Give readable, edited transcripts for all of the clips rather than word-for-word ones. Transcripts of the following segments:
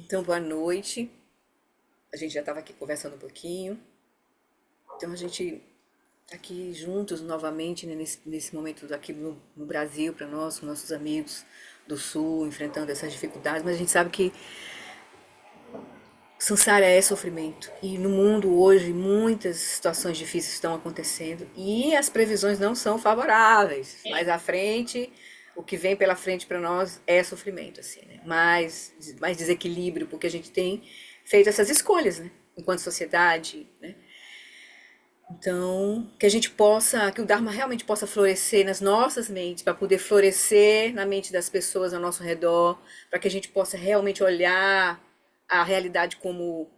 Então, boa noite. A gente já estava aqui conversando um pouquinho. Então, a gente tá aqui juntos novamente, né, nesse momento aqui no Brasil, para nós, com nossos amigos do Sul, enfrentando essas dificuldades. Mas a gente sabe que Sansara é sofrimento. E no mundo hoje, muitas situações difíceis estão acontecendo. E as previsões não são favoráveis. Mais à frente, o que vem pela frente para nós é sofrimento, assim, né? Mais desequilíbrio, porque a gente tem feito essas escolhas, né? Enquanto sociedade, né? Então, que a gente possa, que o Dharma realmente possa florescer nas nossas mentes, para poder florescer na mente das pessoas ao nosso redor, para que a gente possa realmente olhar a realidade como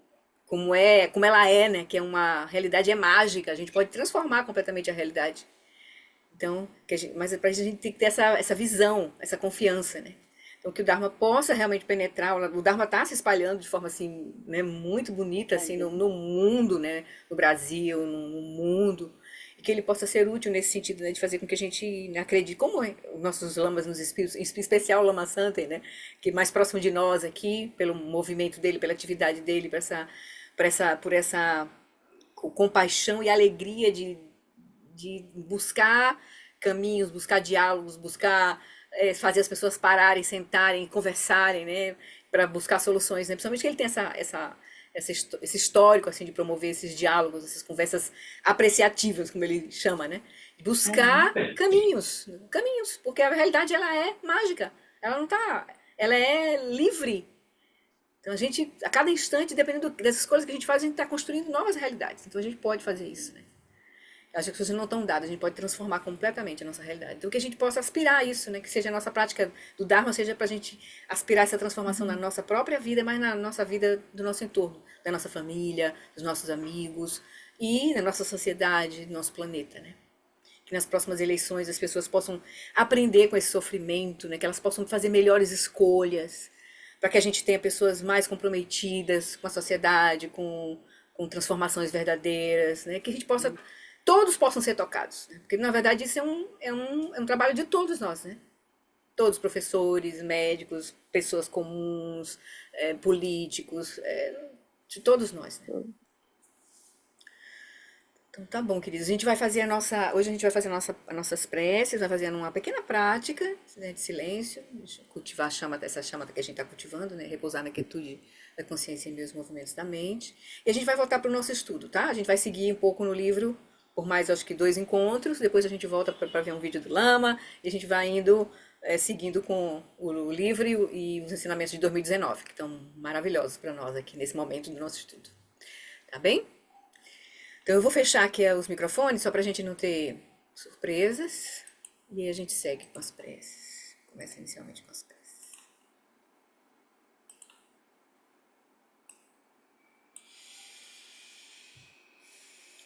ela é, né? Que é uma realidade é mágica, a gente pode transformar completamente a realidade. Então, mas para isso a gente tem que ter essa visão, essa confiança, né? Então, que o Dharma possa realmente penetrar, o Dharma está se espalhando de forma assim, né, muito bonita assim no mundo, né, no Brasil, no mundo, e que ele possa ser útil nesse sentido, né, de fazer com que a gente né, acredite, como é, os nossos lamas nos espíritos, em especial o Lama Santen, né, que é mais próximo de nós aqui, pelo movimento dele, pela atividade dele, por essa compaixão e alegria de buscar caminhos, buscar diálogos, buscar fazer as pessoas pararem, sentarem, conversarem, né, para buscar soluções, né? Principalmente que ele tem esse histórico assim de promover esses diálogos, essas conversas apreciativas, como ele chama, né? Buscar caminhos, porque a realidade ela é mágica, ela não tá, ela é livre. Então a gente, a cada instante, dependendo dessas coisas que a gente faz, a gente está construindo novas realidades. Então a gente pode fazer isso, né? Acho que as coisas não estão dadas, a gente pode transformar completamente a nossa realidade. Então que a gente possa aspirar a isso, né? Que seja a nossa prática do Dharma, seja para a gente aspirar essa transformação na nossa própria vida, mas na nossa vida do nosso entorno, da nossa família, dos nossos amigos e na nossa sociedade, do nosso planeta, né? Que nas próximas eleições as pessoas possam aprender com esse sofrimento, né? Que elas possam fazer melhores escolhas, para que a gente tenha pessoas mais comprometidas com a sociedade, com transformações verdadeiras, né? Que a gente possa, todos possam ser tocados, né? Porque na verdade isso é um trabalho de todos nós, né? Todos, professores, médicos, pessoas comuns, políticos, de todos nós, né? Então tá bom, queridos. A gente vai fazer a nossa. Hoje a gente vai fazer as nossas preces, vai fazer uma pequena prática, né, de silêncio, cultivar a chama, essa chama que a gente está cultivando, né? Repousar na quietude da consciência e meus movimentos da mente. E a gente vai voltar para o nosso estudo, tá? A gente vai seguir um pouco no livro por mais, acho que, 2 encontros. Depois a gente volta para ver um vídeo do Lama e a gente vai indo, seguindo com o livro e os ensinamentos de 2019, que estão maravilhosos para nós aqui nesse momento do nosso estudo. Tá bem? Então eu vou fechar aqui os microfones só para a gente não ter surpresas. E aí a gente segue com as preces. Começa inicialmente com as preces.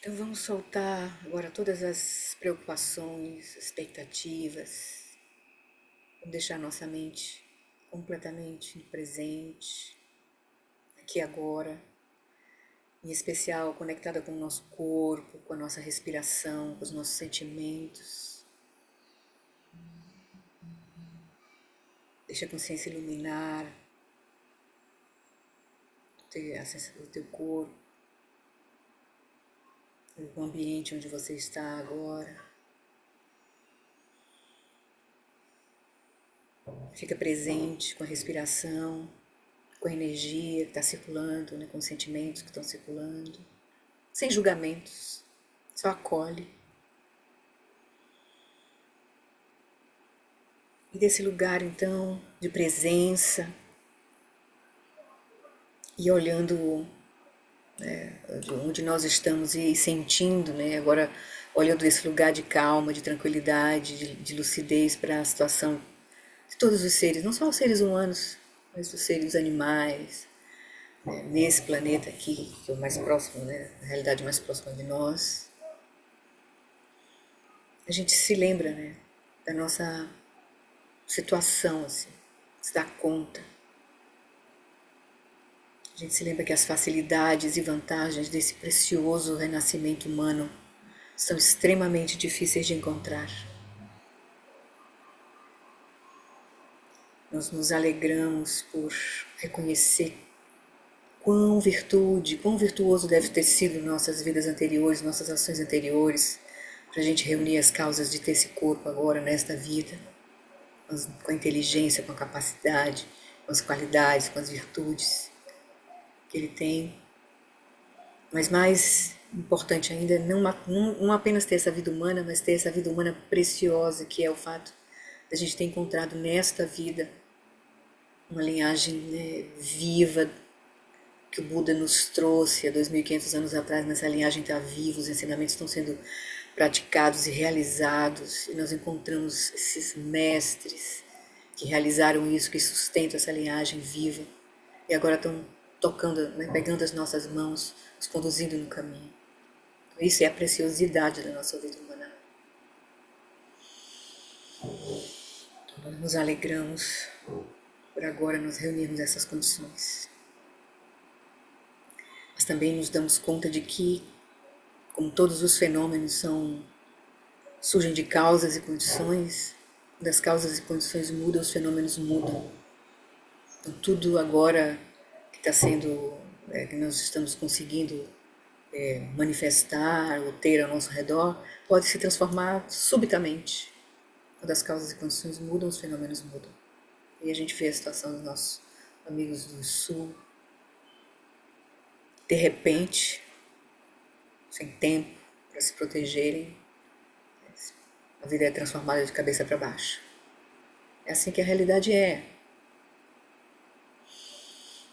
Então vamos soltar agora todas as preocupações, expectativas. Vamos deixar nossa mente completamente no presente, aqui e agora. Em especial conectada com o nosso corpo, com a nossa respiração, com os nossos sentimentos. Deixa a consciência iluminar o teu corpo, o ambiente onde você está agora. Fica presente com a respiração, com a energia que está circulando, né, com os sentimentos que estão circulando, sem julgamentos, só acolhe. E desse lugar, então, de presença, e olhando de onde nós estamos e sentindo, né, agora olhando esse lugar de calma, de tranquilidade, de lucidez para a situação de todos os seres, não só os seres humanos, mas os seres animais, né, nesse planeta aqui, que é o mais próximo, né, na realidade mais próxima de nós. A gente se lembra, né, da nossa situação, assim, se dá conta. A gente se lembra que as facilidades e vantagens desse precioso renascimento humano são extremamente difíceis de encontrar. Nós nos alegramos por reconhecer quão virtuoso deve ter sido nossas vidas anteriores, nossas ações anteriores, para a gente reunir as causas de ter esse corpo agora, nesta vida, com a inteligência, com a capacidade, com as qualidades, com as virtudes que ele tem. Mas mais importante ainda, não apenas ter essa vida humana, mas ter essa vida humana preciosa, que é o fato de a gente ter encontrado nesta vida uma linhagem, né, viva, que o Buda nos trouxe há 2.500 anos atrás. Nessa linhagem está viva, os ensinamentos estão sendo praticados e realizados, e nós encontramos esses mestres que realizaram isso, que sustentam essa linhagem viva, e agora estão tocando, né, pegando as nossas mãos, nos conduzindo no caminho. Então, isso é a preciosidade da nossa vida humana. Então, nós nos alegramos por agora nos reunirmos nessas condições. Mas também nos damos conta de que, como todos os fenômenos surgem de causas e condições, quando as causas e condições mudam, os fenômenos mudam. Então tudo agora que está sendo, que nós estamos conseguindo manifestar ou ter ao nosso redor, pode se transformar subitamente. Quando as causas e condições mudam, os fenômenos mudam. E a gente vê a situação dos nossos amigos do Sul, de repente, sem tempo para se protegerem, a vida é transformada de cabeça para baixo. É assim que a realidade é.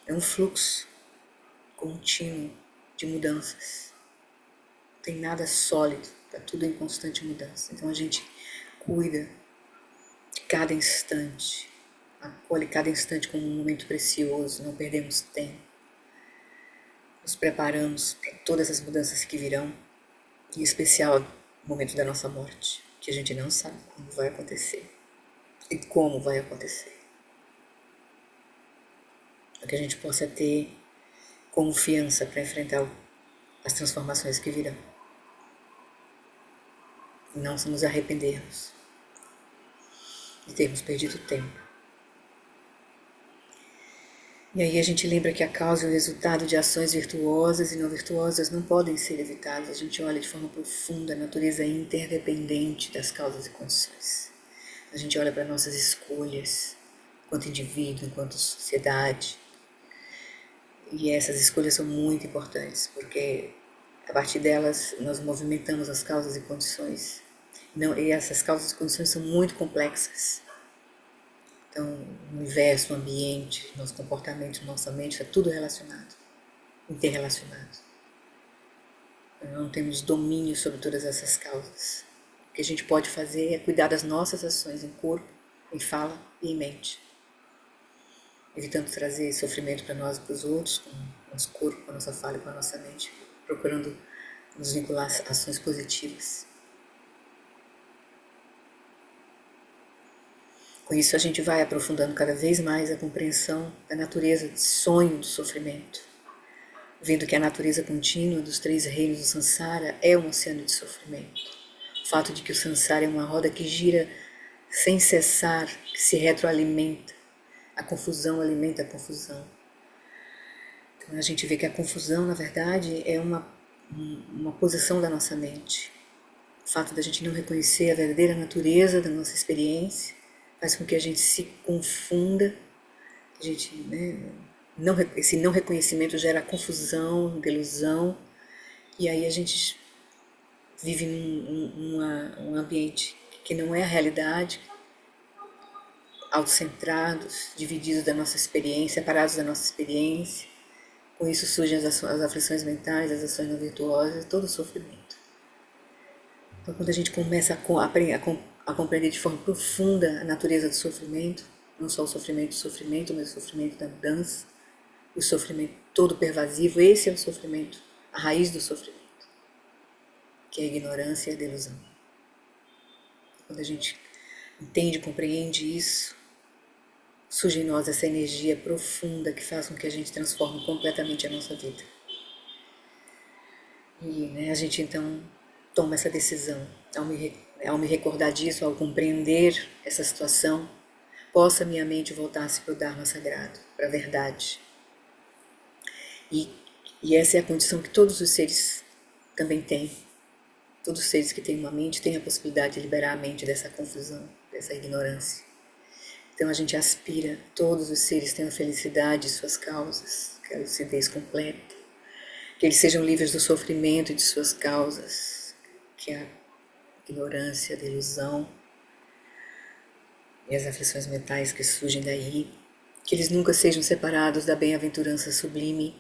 É um fluxo contínuo de mudanças. Não tem nada sólido, está tudo em constante mudança. Então a gente cuida de cada instante, acolhe cada instante como um momento precioso, não perdemos tempo. Nos preparamos para todas as mudanças que virão, em especial o momento da nossa morte, que a gente não sabe como vai acontecer e como vai acontecer. Para que a gente possa ter confiança para enfrentar as transformações que virão. E não nos arrependermos de termos perdido tempo. E aí a gente lembra que a causa e o resultado de ações virtuosas e não virtuosas não podem ser evitados. A gente olha de forma profunda a natureza interdependente das causas e condições. A gente olha para nossas escolhas, enquanto indivíduo, enquanto sociedade. E essas escolhas são muito importantes, porque a partir delas nós movimentamos as causas e condições. E essas causas e condições são muito complexas. Então, o universo, o ambiente, nosso comportamento, nossa mente, está tudo relacionado, interrelacionado. Nós não temos domínio sobre todas essas causas. O que a gente pode fazer é cuidar das nossas ações em corpo, em fala e em mente, evitando trazer sofrimento para nós e para os outros, com o nosso corpo, com a nossa fala e com a nossa mente, procurando nos vincular a ações positivas. Com isso a gente vai aprofundando cada vez mais a compreensão da natureza de sonho do sofrimento, vendo que a natureza contínua dos 3 reinos do Sansara é um oceano de sofrimento. O fato de que o Sansara é uma roda que gira sem cessar, que se retroalimenta. A confusão alimenta a confusão. Então a gente vê que a confusão, na verdade, é uma posição da nossa mente. O fato da gente não reconhecer a verdadeira natureza da nossa experiência faz com que a gente se confunda, a gente, esse não reconhecimento gera confusão, delusão, e aí a gente vive um ambiente que não é a realidade, autocentrados, divididos da nossa experiência, separados da nossa experiência. Com isso surgem as aflições mentais, as ações não virtuosas, todo o sofrimento. Então, quando a gente começa a compreender de forma profunda a natureza do sofrimento, não só o sofrimento, mas o sofrimento da mudança, o sofrimento todo pervasivo, esse é o sofrimento, a raiz do sofrimento, que é a ignorância e a delusão. Quando a gente entende e compreende isso, surge em nós essa energia profunda que faz com que a gente transforme completamente a nossa vida. E a gente então toma essa decisão, ao me recordar disso, ao compreender essa situação, possa minha mente voltar-se para o Dharma sagrado, para a verdade. E, e essa é a condição que todos os seres também têm. Todos os seres que têm uma mente têm a possibilidade de liberar a mente dessa confusão, dessa ignorância. Então a gente aspira, todos os seres tenham felicidade de suas causas, que é a lucidez completa, que eles sejam livres do sofrimento de suas causas, que é a ignorância, a ilusão e as aflições mentais que surgem daí, que eles nunca sejam separados da bem-aventurança sublime,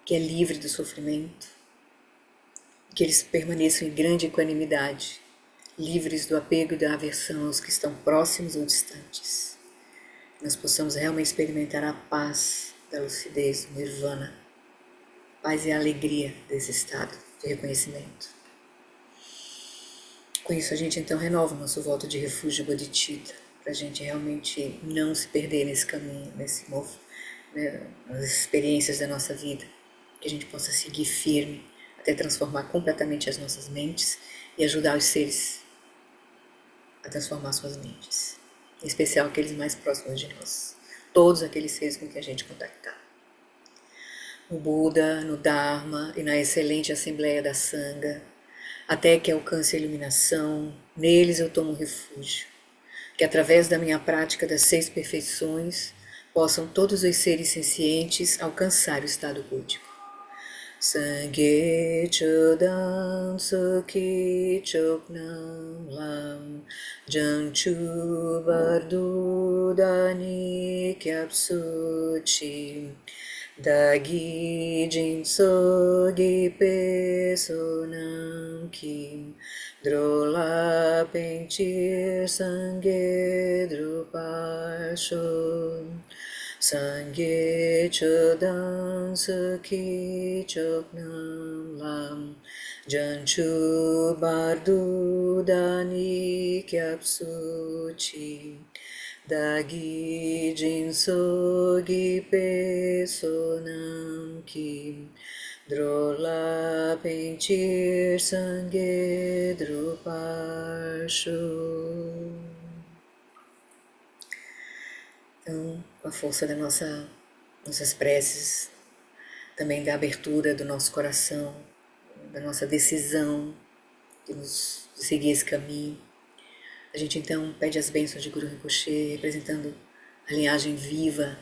que é livre do sofrimento, que eles permaneçam em grande equanimidade, livres do apego e da aversão aos que estão próximos ou distantes. Nós possamos realmente experimentar a paz da lucidez, do nirvana, paz e a alegria desse estado de reconhecimento. Com isso a gente então renova o nosso voto de refúgio bodhicitta, para a gente realmente não se perder nesse caminho, nas experiências da nossa vida, que a gente possa seguir firme até transformar completamente as nossas mentes e ajudar os seres a transformar suas mentes, em especial aqueles mais próximos de nós, todos aqueles seres com que a gente contactar. No Buda, no Dharma e na excelente Assembleia da Sangha, até que alcance a iluminação, neles eu tomo refúgio, que através da minha prática das 6 perfeições possam todos os seres sencientes alcançar o estado búdico. Sangye chodam sukhi choknam lam janchu bardu dani kyapsuchi dagi jinso gi pesonam kim drola pentir sangye drupasho Sangye chodam sukhi choknam lam janchu bardu dani kyapsuchi dagi jinso gi pesonam kim drola pentir sangye drupasho. Então, com a força nossas preces, também da abertura do nosso coração, da nossa decisão de seguir esse caminho, a gente então pede as bênçãos de Guru Rinpoche, representando a linhagem viva,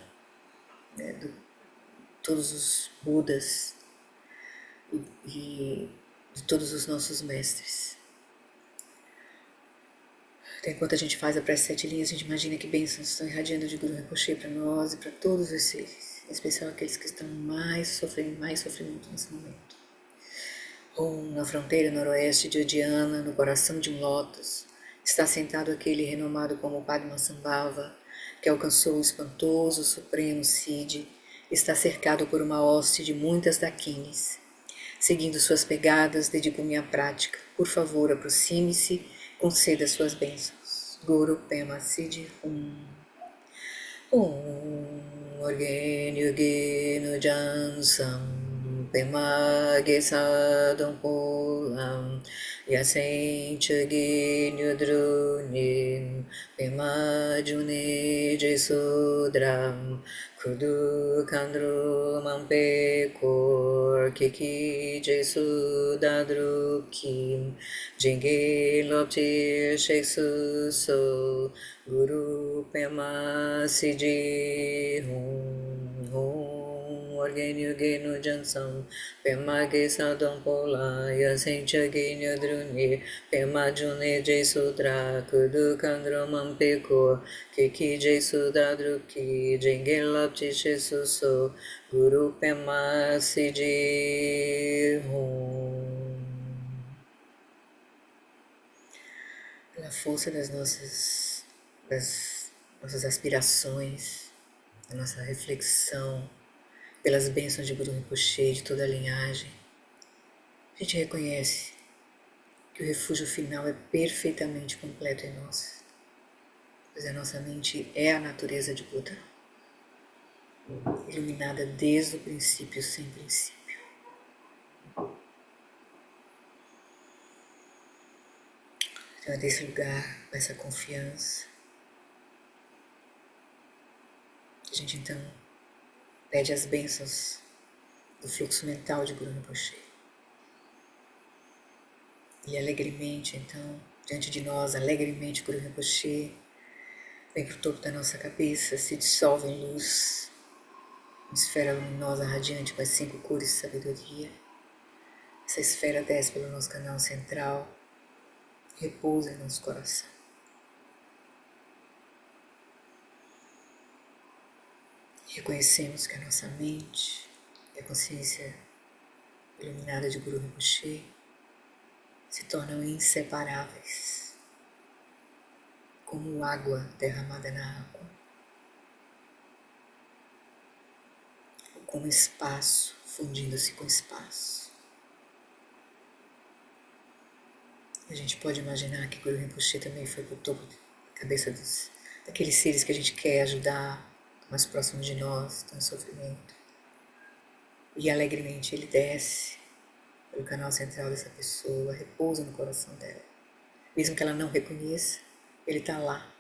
né, de todos os Budas e de todos os nossos mestres. Então, enquanto a gente faz a prece 7 linhas, a gente imagina que bênçãos estão irradiando de Guru Rinpoche para nós e para todos os seres, em especial aqueles que estão mais sofrimento nesse momento. Na fronteira noroeste de Udiana, no coração de um lótus, está sentado aquele renomado como Padmasambhava, que alcançou o espantoso Supremo Siddhi, está cercado por uma hoste de muitas dakinis. Seguindo suas pegadas, dedico minha prática. Por favor, aproxime-se, conceda suas bênçãos. Guru Pema Siddhi Orgênio Geno Jansam Pema Gesadam Polam Yasente Gênio Drunim Pema June Jesudram Kudu Kandru Mampekor Kiki Jesudadrukim Jenge Loptir Sheksuso Guru Pema Siddhi Orgênio Geno Jansam Pema Gesadam Pola Yasencha Gênio Druni Pema June Jesudra Kudu Kandru Mampekor Kiki Jesudadruki Jengelapti Shesuso Guru Pema Siddhi Pela força das nossas aspirações, da nossa reflexão, pelas bênçãos de Guru Rinpoche, de toda a linhagem, a gente reconhece que o refúgio final é perfeitamente completo em nós, pois a nossa mente é a natureza de Buda, iluminada desde o princípio sem princípio. Então é desse lugar, com essa confiança, A gente então pede as bênçãos do fluxo mental de Guru Rinpoche. E alegremente, então, diante de nós, alegremente, Guru Rinpoche vem para o topo da nossa cabeça, se dissolve em luz, uma esfera luminosa, radiante, com as 5 cores de sabedoria. Essa esfera desce pelo nosso canal central, repousa em nosso coração. Reconhecemos que a nossa mente e a consciência iluminada de Guru Rinpoche se tornam inseparáveis, como água derramada na água, ou como espaço fundindo-se com espaço. A gente pode imaginar que Guru Rinpoche também foi para o topo da cabeça daqueles seres que a gente quer ajudar, mais próximos de nós, estão em sofrimento. E alegremente ele desce pelo canal central dessa pessoa, repousa no coração dela. Mesmo que ela não reconheça, ele está lá,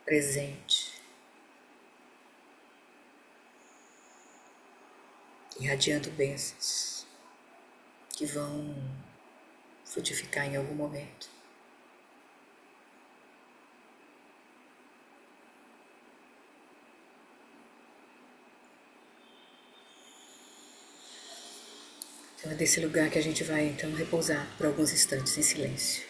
presente, irradiando bênçãos que vão frutificar em algum momento. Então é desse lugar que a gente vai então repousar por alguns instantes em silêncio.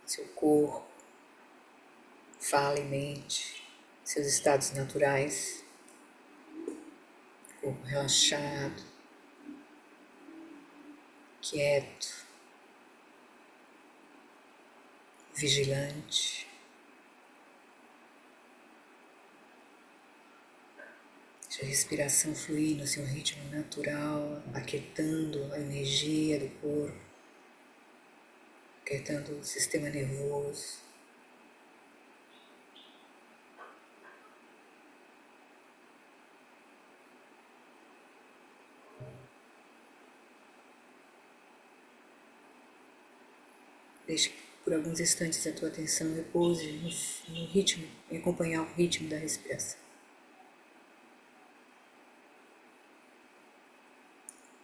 Seu corpo, fala e mente, seus estados naturais, corpo relaxado, quieto, vigilante. Deixa a respiração fluir no seu ritmo natural, aquietando a energia do corpo, aquietando o sistema nervoso. Deixe que por alguns instantes a tua atenção repouse no ritmo, em acompanhar o ritmo da respiração.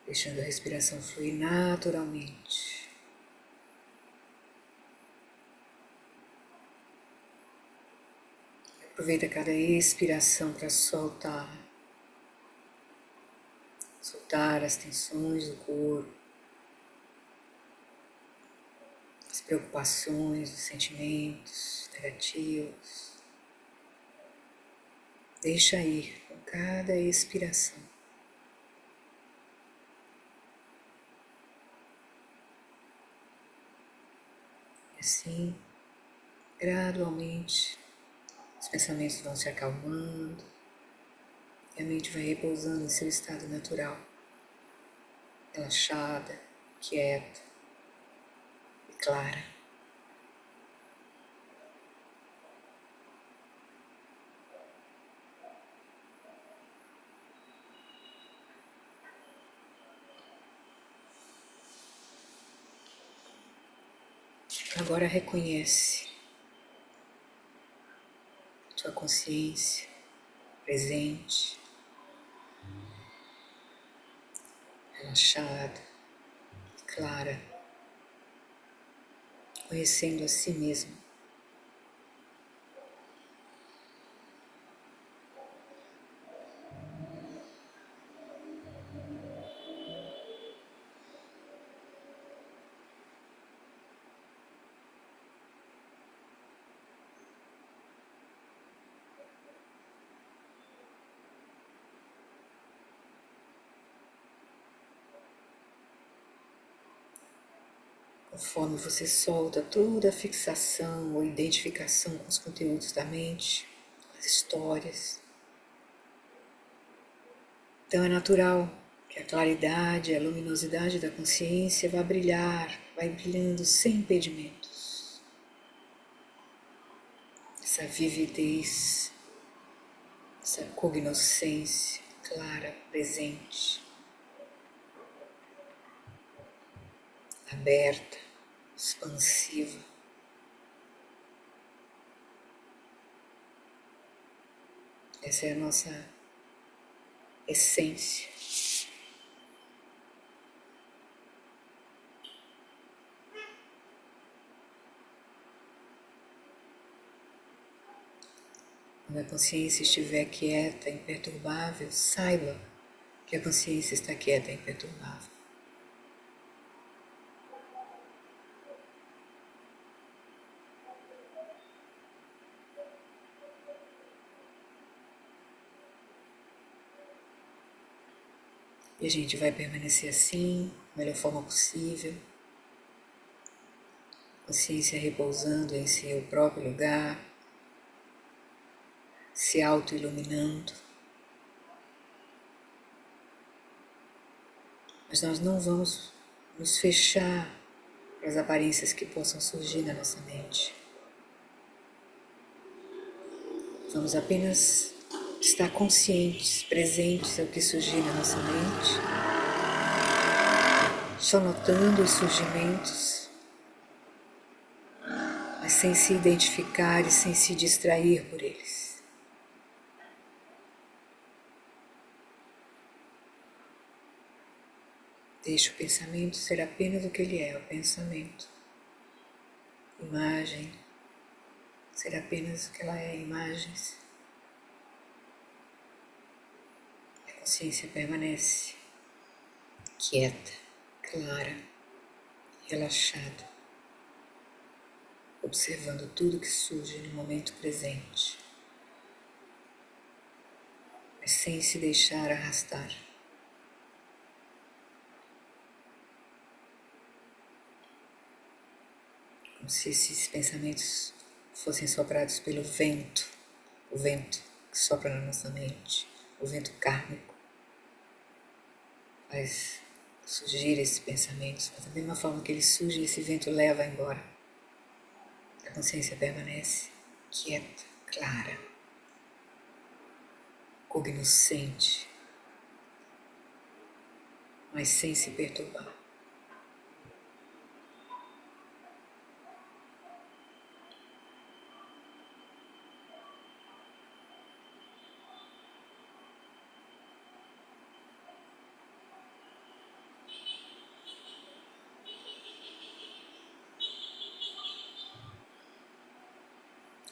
Deixando a respiração fluir naturalmente. Aproveita cada expiração para soltar as tensões do corpo, as preocupações, os sentimentos negativos. Deixa ir com cada expiração. E assim, gradualmente, os pensamentos vão se acalmando e a mente vai repousando em seu estado natural, relaxada, quieta e clara. Agora reconhece tua consciência presente, relaxada, clara, conhecendo a si mesmo. Conforme você solta toda a fixação ou identificação com os conteúdos da mente, as histórias, então é natural que a claridade, a luminosidade da consciência vai brilhar, vai brilhando sem impedimentos. Essa vividez, essa cognoscência clara, presente. aberta, expansiva. Essa é a nossa essência. Quando a consciência estiver quieta, imperturbável, saiba que a consciência está quieta e imperturbável. E a gente vai permanecer assim, da melhor forma possível. Consciência repousando em seu próprio lugar, se auto-iluminando. Mas nós não vamos nos fechar para as aparências que possam surgir na nossa mente. Vamos apenas estar conscientes, presentes ao que surgir na nossa mente, só notando os surgimentos, mas sem se identificar e sem se distrair por eles. Deixe o pensamento ser apenas o que ele é, o pensamento. Imagem, ser apenas o que ela é, imagens. A consciência permanece quieta, clara, relaxada, observando tudo que surge no momento presente, mas sem se deixar arrastar. Como se esses pensamentos fossem soprados pelo vento, o vento que sopra na nossa mente, o vento kármico, faz surgir esses pensamentos, mas da mesma forma que ele surge, esse vento leva embora. A consciência permanece quieta, clara, cognoscente, mas sem se perturbar.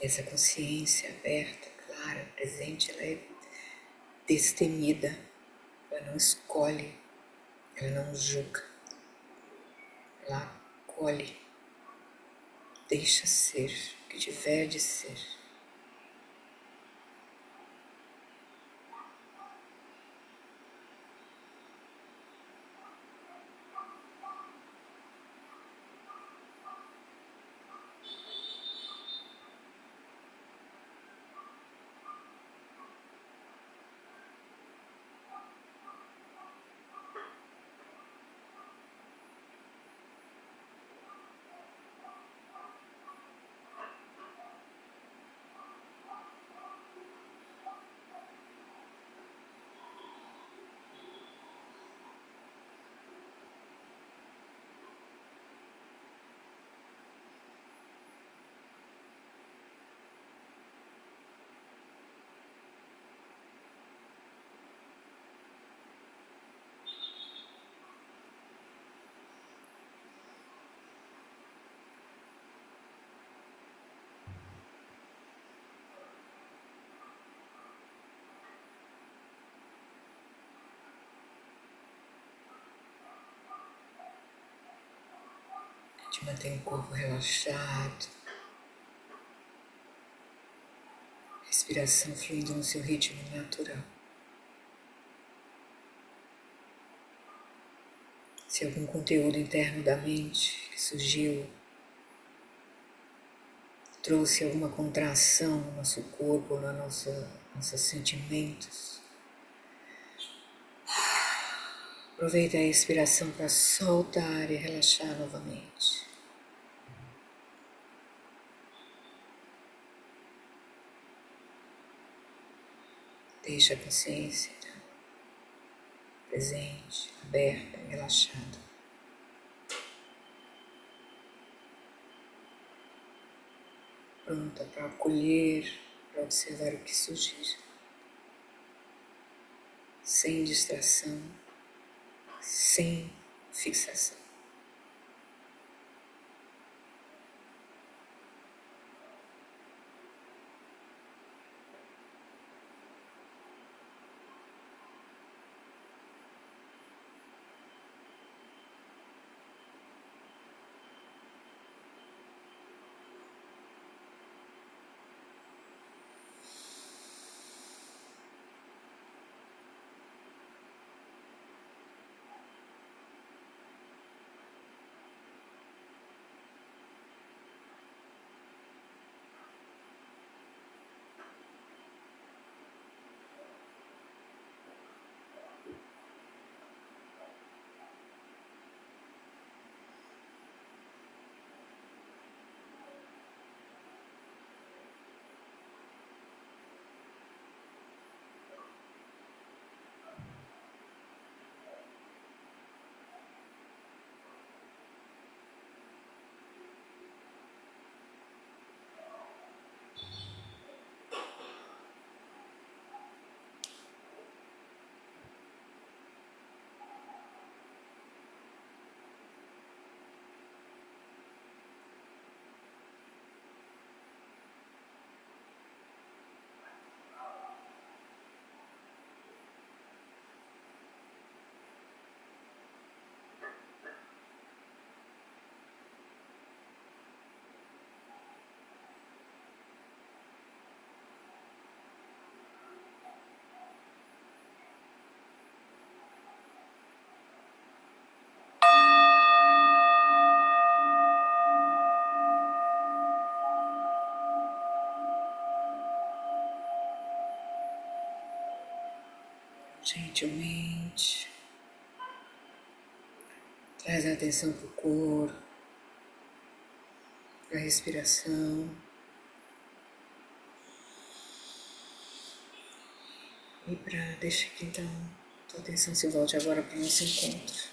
Essa consciência aberta, clara, presente, ela é destemida, ela não escolhe, ela não julga, ela acolhe, deixa ser o que tiver de ser. A gente mantém o corpo relaxado, respiração fluindo no seu ritmo natural. Se algum conteúdo interno da mente que surgiu trouxe alguma contração no nosso corpo, nos nossos sentimentos, aproveita a respiração para soltar e relaxar novamente. Deixa a consciência presente, aberta, relaxada. pronta para acolher, para observar o que surgir, sem distração, sem fixação. Gentilmente, traz a atenção para o corpo, para a respiração. E deixa que então tua atenção se volte agora para o nosso encontro.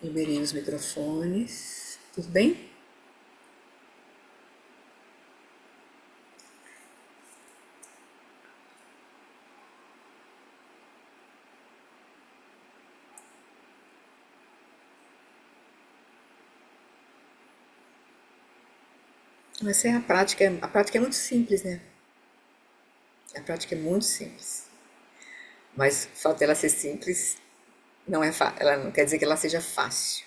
Liberei os microfones. Tudo bem? Essa é a prática. A prática é muito simples, né? A prática é muito simples. Mas o fato dela ser simples não é ela não quer dizer que ela seja fácil.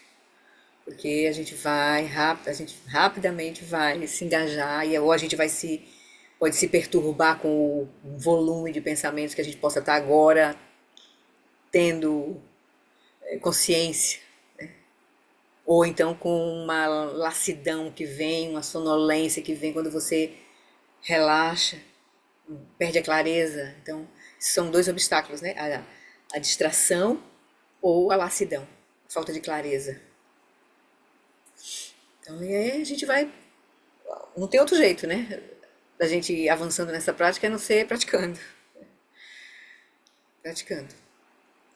Porque a gente vai rápido, a gente rapidamente vai se engajar ou a gente pode se perturbar com o volume de pensamentos que a gente possa estar agora tendo consciência, ou então com uma lassidão que vem, uma sonolência que vem quando você relaxa, perde a clareza. Então, são dois obstáculos, né? A distração ou a lassidão, a falta de clareza. Então, e aí a gente vai. Não tem outro jeito, né? Da gente ir avançando nessa prática a não ser praticando. Praticando.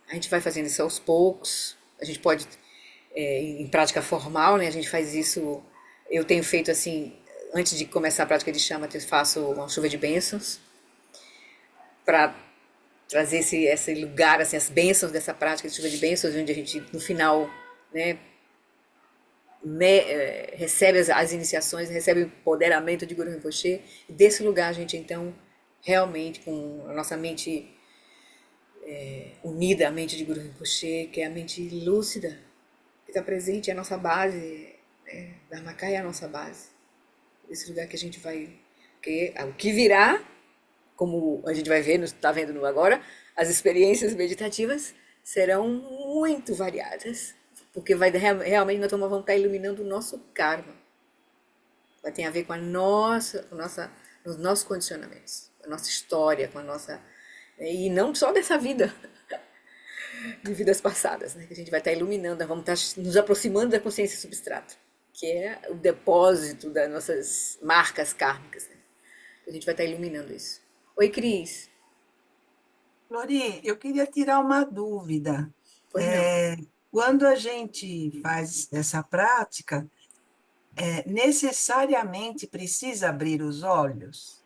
A gente vai fazendo isso aos poucos. A gente pode, em prática formal, né? A gente faz isso. Eu tenho feito assim, antes de começar a prática de chama, eu faço uma chuva de bênçãos para trazer esse lugar, assim, as bênçãos dessa prática de chuva de bênçãos, onde a gente, no final, né, recebe as iniciações, recebe o empoderamento de Guru Rinpoche, e desse lugar a gente, então, realmente, com a nossa mente unida à mente de Guru Rinpoche, que é a mente lúcida, que está presente, é a nossa base, né? Dharmakaya é a nossa base. Esse lugar que a gente vai. Porque o que virá, como a gente vai ver, está vendo no agora, as experiências meditativas serão muito variadas. Porque realmente nós vamos estar iluminando o nosso karma. Vai ter a ver com os nossos condicionamentos, com a nossa história, com a nossa. E não só dessa vida, de vidas passadas, né? Que a gente vai estar iluminando, nós vamos estar nos aproximando da consciência substrata, que é o depósito das nossas marcas kármicas, né? A gente vai estar iluminando isso. Oi, Cris. Lori, eu queria tirar uma dúvida. Pois não. É, quando a gente faz essa prática, necessariamente precisa abrir os olhos?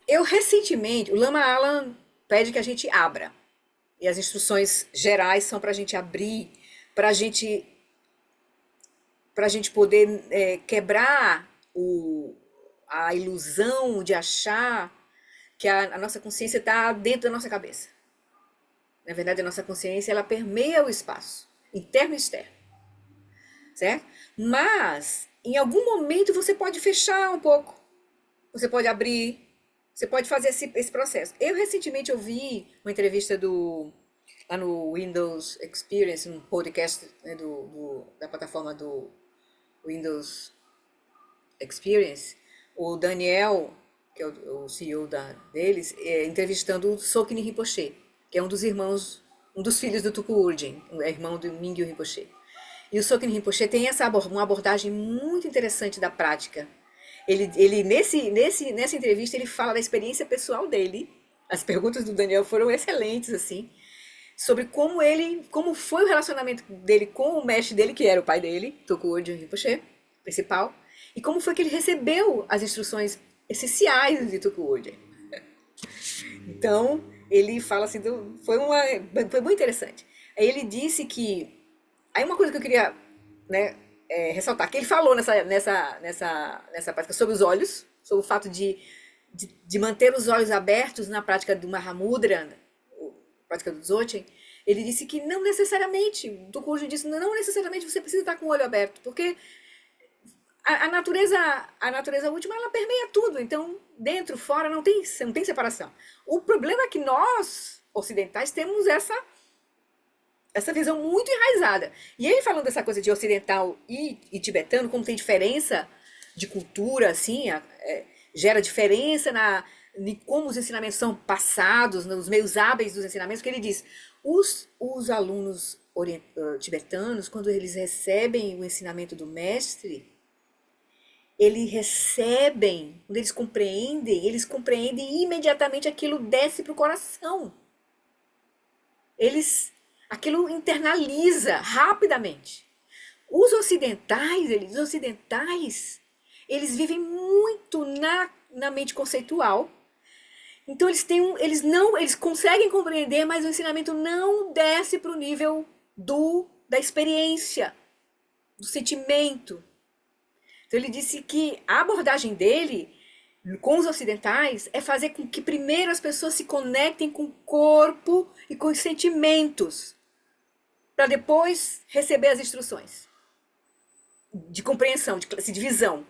Eu recentemente, o Lama Alan pede que a gente abra. E as instruções gerais são para a gente abrir, para gente, a gente poder quebrar a ilusão de achar que a nossa consciência está dentro da nossa cabeça. Na verdade, a nossa consciência ela permeia o espaço, interno e externo, certo? Mas, em algum momento, você pode fechar um pouco, você pode abrir, você pode fazer esse processo. Eu recentemente ouvi uma entrevista lá no Windows Experience, um podcast né, da plataforma do Windows Experience, o Daniel, que é o CEO deles, entrevistando o Sokin Rinpoche, que é um dos irmãos, um dos filhos do Tuku Urgyen, é irmão do Mingyu Rinpoche. E o Sokin Rinpoche tem uma abordagem muito interessante da prática. Nessa entrevista, ele fala da experiência pessoal dele. As perguntas do Daniel foram excelentes, assim, sobre como foi o relacionamento dele com o mestre dele, que era o pai dele, Tokuji Rinpoche, principal, e como foi que ele recebeu as instruções essenciais de Tokuji. Então, ele fala assim, foi muito interessante. Aí ele disse que, aí uma coisa que eu queria, né, ressaltar, que ele falou nessa prática sobre os olhos, sobre o fato de manter os olhos abertos na prática do Mahamudra, prática do Dzogchen, ele disse que não necessariamente, do curso disse, não necessariamente você precisa estar com o olho aberto, porque a natureza última, ela permeia tudo, então, dentro, fora, não tem separação. O problema é que nós, ocidentais, temos essa visão muito enraizada. E ele falando dessa coisa de ocidental e tibetano, como tem diferença de cultura, assim, gera diferença em como os ensinamentos são passados, nos meios hábeis dos ensinamentos, que ele diz, os alunos tibetanos, quando eles recebem o ensinamento do mestre, quando eles compreendem e imediatamente aquilo desce para o coração. Eles, aquilo internaliza rapidamente. Eles vivem muito na mente conceitual. Então eles conseguem compreender, mas o ensinamento não desce para o nível da experiência, do sentimento. Então ele disse que a abordagem dele com os ocidentais é fazer com que primeiro as pessoas se conectem com o corpo e com os sentimentos, para depois receber as instruções de compreensão, de visão.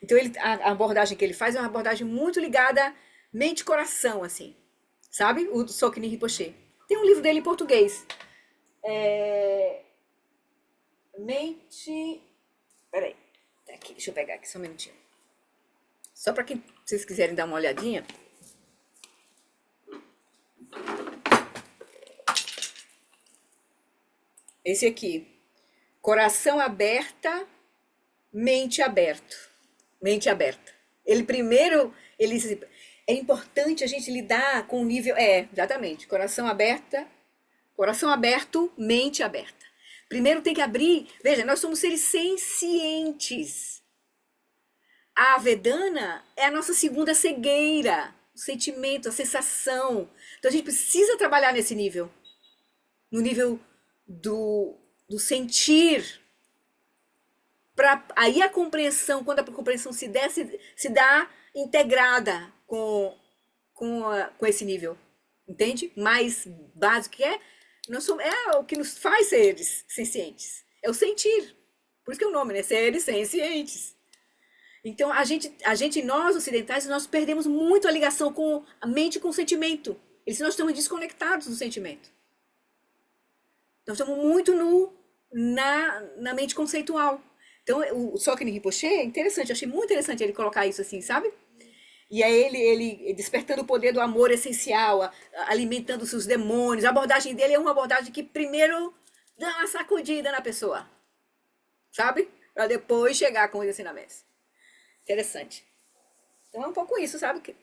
Então a abordagem que ele faz é uma abordagem muito ligada mente e coração, assim, sabe? O Sokin Rinpoche. Tem um livro dele em português. É... Mente. Peraí. Tá aqui, deixa eu pegar aqui só um minutinho. Só para quem vocês quiserem dar uma olhadinha. Esse aqui. Coração aberta, mente aberto. Mente aberta. Ele primeiro, ele é importante a gente lidar com o nível, exatamente, coração aberto, mente aberta. Primeiro tem que abrir, veja, nós somos seres sencientes. A Vedana é a nossa segunda cegueira, o sentimento, a sensação. Então a gente precisa trabalhar nesse nível, no nível do sentir, para aí a compreensão, quando a compreensão se dá integrada com esse nível, entende? Mais básico que é o que nos faz seres sencientes, é o sentir. Por isso que é o nome, né? Seres sencientes. Então nós ocidentais, nós perdemos muito a ligação com a mente e com o sentimento. Nós estamos desconectados do sentimento. Nós estamos muito na mente conceitual. Então, o Sokin Rinpoche é interessante, eu achei muito interessante ele colocar isso assim, sabe? E aí ele despertando o poder do amor essencial, alimentando os seus demônios. A abordagem dele é uma abordagem que primeiro dá uma sacudida na pessoa, sabe? Para depois chegar com os ensinamentos. Interessante. Então é um pouco isso, sabe?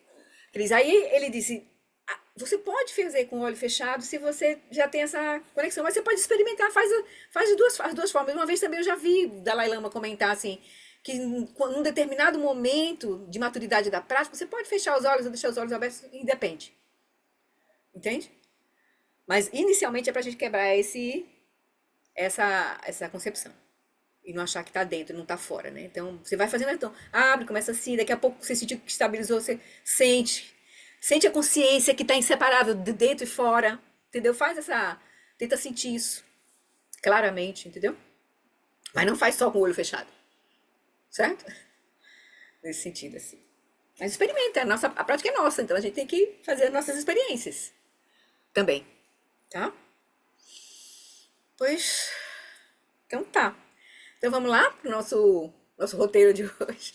Cris, aí ele disse, você pode fazer com o olho fechado se você já tem essa conexão, mas você pode experimentar, faz as duas formas. Uma vez também eu já vi o Dalai Lama comentar assim, que num determinado momento de maturidade da prática, você pode fechar os olhos ou deixar os olhos abertos, independe. Entende? Mas inicialmente é pra gente quebrar essa concepção. E não achar que tá dentro, não tá fora, né? Então, você vai fazendo, então, abre, começa assim, daqui a pouco você sentiu que estabilizou, você sente. Sente a consciência que tá inseparável de dentro e fora, entendeu? Tenta sentir isso claramente, entendeu? Mas não faz só com o olho fechado, certo? Nesse sentido, assim. Mas experimenta, a prática é nossa, então a gente tem que fazer as nossas experiências também, tá? Pois, então tá. Então vamos lá pro nosso roteiro de hoje.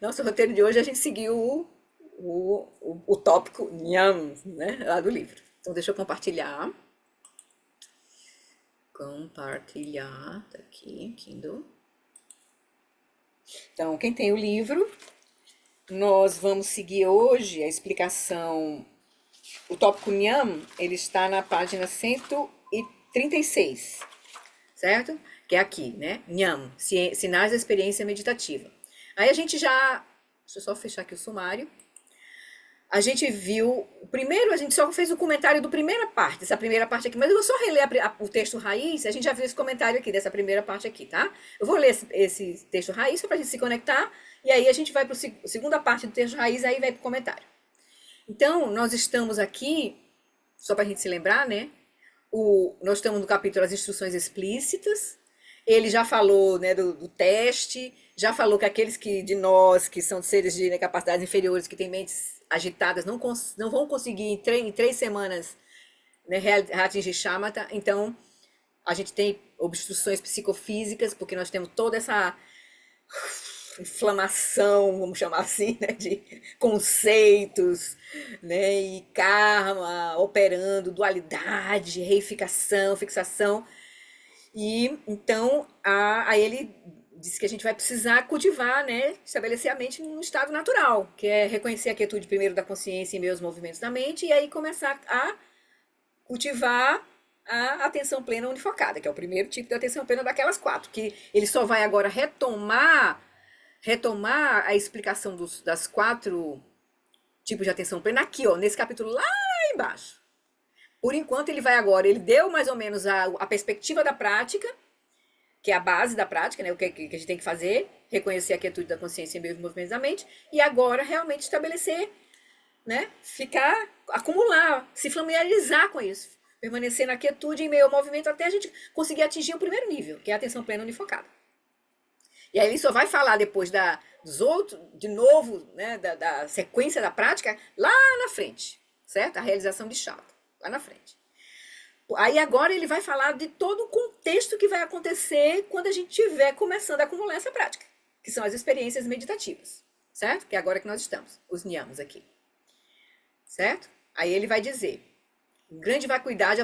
Nosso roteiro de hoje a gente seguiu o tópico nham, né, lá do livro. Então deixa eu compartilhar. Compartilhar, tá aqui, Kindle. Então, quem tem o livro, nós vamos seguir hoje a explicação. O tópico nham, ele está na página 136, certo? Que é aqui, né? Nham, sinais da experiência meditativa. Aí a gente já, deixa eu só fechar aqui o sumário. A gente viu, primeiro a gente só fez o comentário do primeira parte, dessa primeira parte aqui, mas eu vou só reler o texto raiz, a gente já viu esse comentário aqui, dessa primeira parte aqui, tá? Eu vou ler esse texto raiz só pra gente se conectar, e aí a gente vai para a segunda parte do texto raiz, aí vai pro comentário. Então, nós estamos aqui, só pra gente se lembrar, né? Nós estamos no capítulo As Instruções Explícitas. Ele já falou, né, do teste, já falou que aqueles de nós que são seres de, né, capacidades inferiores, que têm mentes agitadas, não vão conseguir em 3 semanas, né, atingir shamatha. Então, a gente tem obstruções psicofísicas, porque nós temos toda essa inflamação, vamos chamar assim, né, de conceitos, né, e karma operando, dualidade, reificação, fixação. E então aí ele disse que a gente vai precisar cultivar, né, estabelecer a mente num estado natural, que é reconhecer a quietude primeiro da consciência e meus movimentos da mente, e aí começar a cultivar a atenção plena unifocada, que é o primeiro tipo de atenção plena daquelas 4, que ele só vai agora retomar a explicação das 4 tipos de atenção plena aqui, ó, nesse capítulo lá embaixo. Por enquanto ele vai agora, ele deu mais ou menos a perspectiva da prática, que é a base da prática, né, o que a gente tem que fazer, reconhecer a quietude da consciência em meio aos movimentos da mente, e agora realmente estabelecer, né, acumular, se familiarizar com isso, permanecer na quietude em meio ao movimento até a gente conseguir atingir o primeiro nível, que é a atenção plena unifocada. E aí ele só vai falar depois dos outros, de novo, né, da sequência da prática, lá na frente, certo? A realização de shamatha, lá na frente. Aí agora ele vai falar de todo o contexto que vai acontecer quando a gente estiver começando a acumular essa prática, que são as experiências meditativas, certo? Que é agora que nós estamos, os nyamas aqui, certo? Aí ele vai dizer, grande vacuidade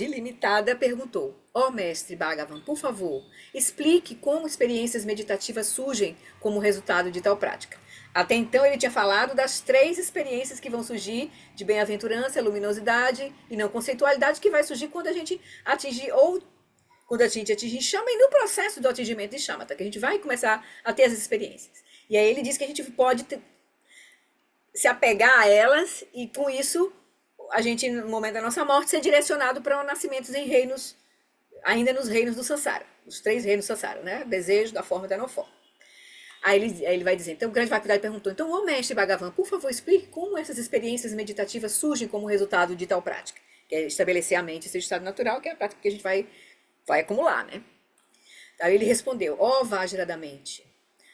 ilimitada perguntou, ó mestre Bhagavan, por favor, explique como experiências meditativas surgem como resultado de tal prática. Até então ele tinha falado das 3 experiências que vão surgir de bem-aventurança, luminosidade e não conceitualidade, que vai surgir quando a gente atingir Shama, e no processo do atingimento de Shamatha, que a gente vai começar a ter as experiências. E aí ele diz que a gente pode se apegar a elas e com isso a gente, no momento da nossa morte, ser direcionado para nascimentos em reinos, ainda nos reinos do Sansara, os 3 reinos do Sansara, né? Desejo, da forma e da não forma. Aí ele vai dizer, então o grande vacuidade perguntou, então, ô mestre Bhagavan, por favor, explique como essas experiências meditativas surgem como resultado de tal prática, que é estabelecer a mente em seu estado natural, que é a prática que a gente vai acumular, né? Aí ele respondeu, ó Vajra da mente,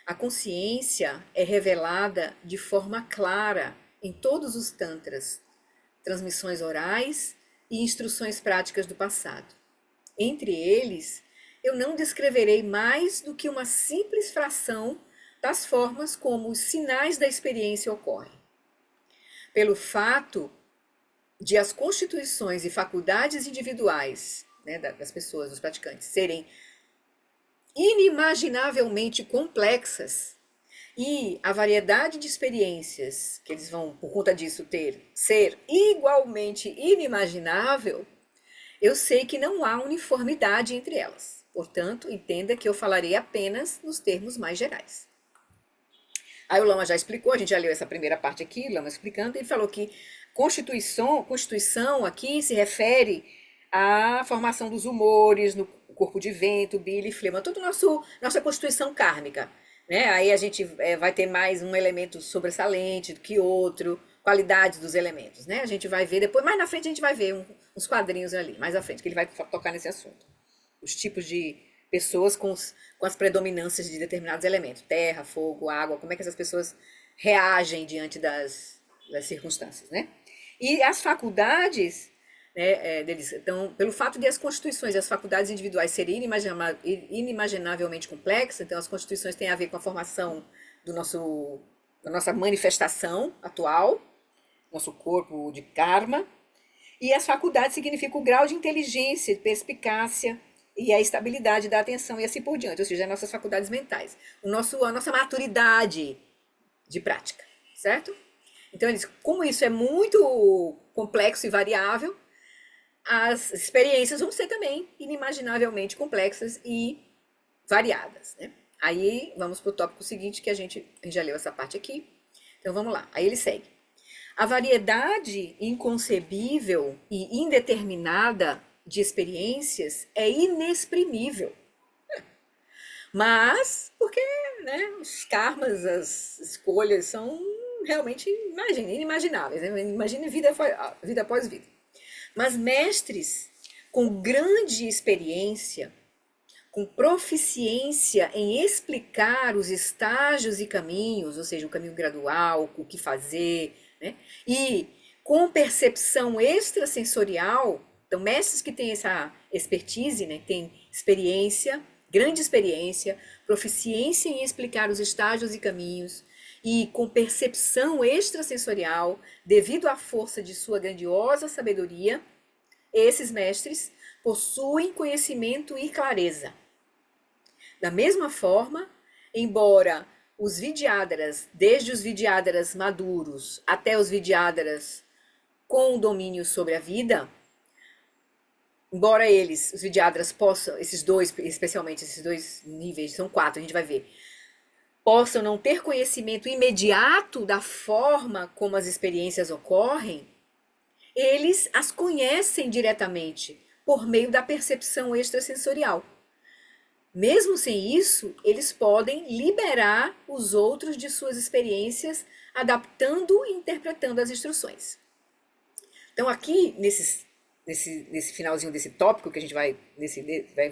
a consciência é revelada de forma clara em todos os tantras, transmissões orais e instruções práticas do passado. Entre eles, eu não descreverei mais do que uma simples fração das formas como os sinais da experiência ocorrem. Pelo fato de as constituições e faculdades individuais, né, das pessoas, dos praticantes, serem inimaginavelmente complexas E a variedade de experiências que eles vão, por conta disso, ser igualmente inimaginável, eu sei que não há uniformidade entre elas. Portanto, entenda que eu falarei apenas nos termos mais gerais. Aí o Lama já explicou, a gente já leu essa primeira parte aqui, Lama explicando, ele falou que Constituição aqui se refere à formação dos humores, no corpo de vento, bile, flema, toda nossa constituição kármica. Né? Aí a gente vai ter mais um elemento sobressalente do que outro, qualidades dos elementos. Né? A gente vai ver depois, mais na frente a gente vai ver uns quadrinhos ali, mais à frente, que ele vai tocar nesse assunto. Os tipos de pessoas com as predominâncias de determinados elementos, terra, fogo, água, como é que essas pessoas reagem diante das circunstâncias, né? E as faculdades, né, deles, então, pelo fato de as constituições e as faculdades individuais serem inimaginavelmente complexas, então as constituições têm a ver com a formação da nossa manifestação atual, nosso corpo de karma, e as faculdades significam o grau de inteligência, de perspicácia, e a estabilidade da atenção e assim por diante, ou seja, as nossas faculdades mentais, a nossa maturidade de prática, certo? Então, como isso é muito complexo e variável, as experiências vão ser também inimaginavelmente complexas e variadas, né? Aí, vamos para o tópico seguinte, que a gente já leu essa parte aqui. Então, vamos lá. Aí ele segue. A variedade inconcebível e indeterminada de experiências é inexprimível. Mas, porque né, os karmas, as escolhas são realmente inimagináveis. Né? Imagine vida após vida. Mas mestres com grande experiência, com proficiência em explicar os estágios e caminhos, ou seja, o caminho gradual, o que fazer, né? E com percepção extrasensorial, então mestres que têm essa expertise, né, têm experiência, grande experiência, proficiência em explicar os estágios e caminhos, e com percepção extrasensorial, devido à força de sua grandiosa sabedoria, esses mestres possuem conhecimento e clareza. Da mesma forma, embora os Vidyadharas, desde os Vidyadharas maduros até os Vidyadharas com domínio sobre a vida, embora os Vidyadharas possam, especialmente esses dois níveis, são 4, a gente vai ver, possam não ter conhecimento imediato da forma como as experiências ocorrem, eles as conhecem diretamente por meio da percepção extrasensorial. Mesmo sem isso, eles podem liberar os outros de suas experiências, adaptando e interpretando as instruções. Então, aqui, nesse finalzinho desse tópico que a gente vai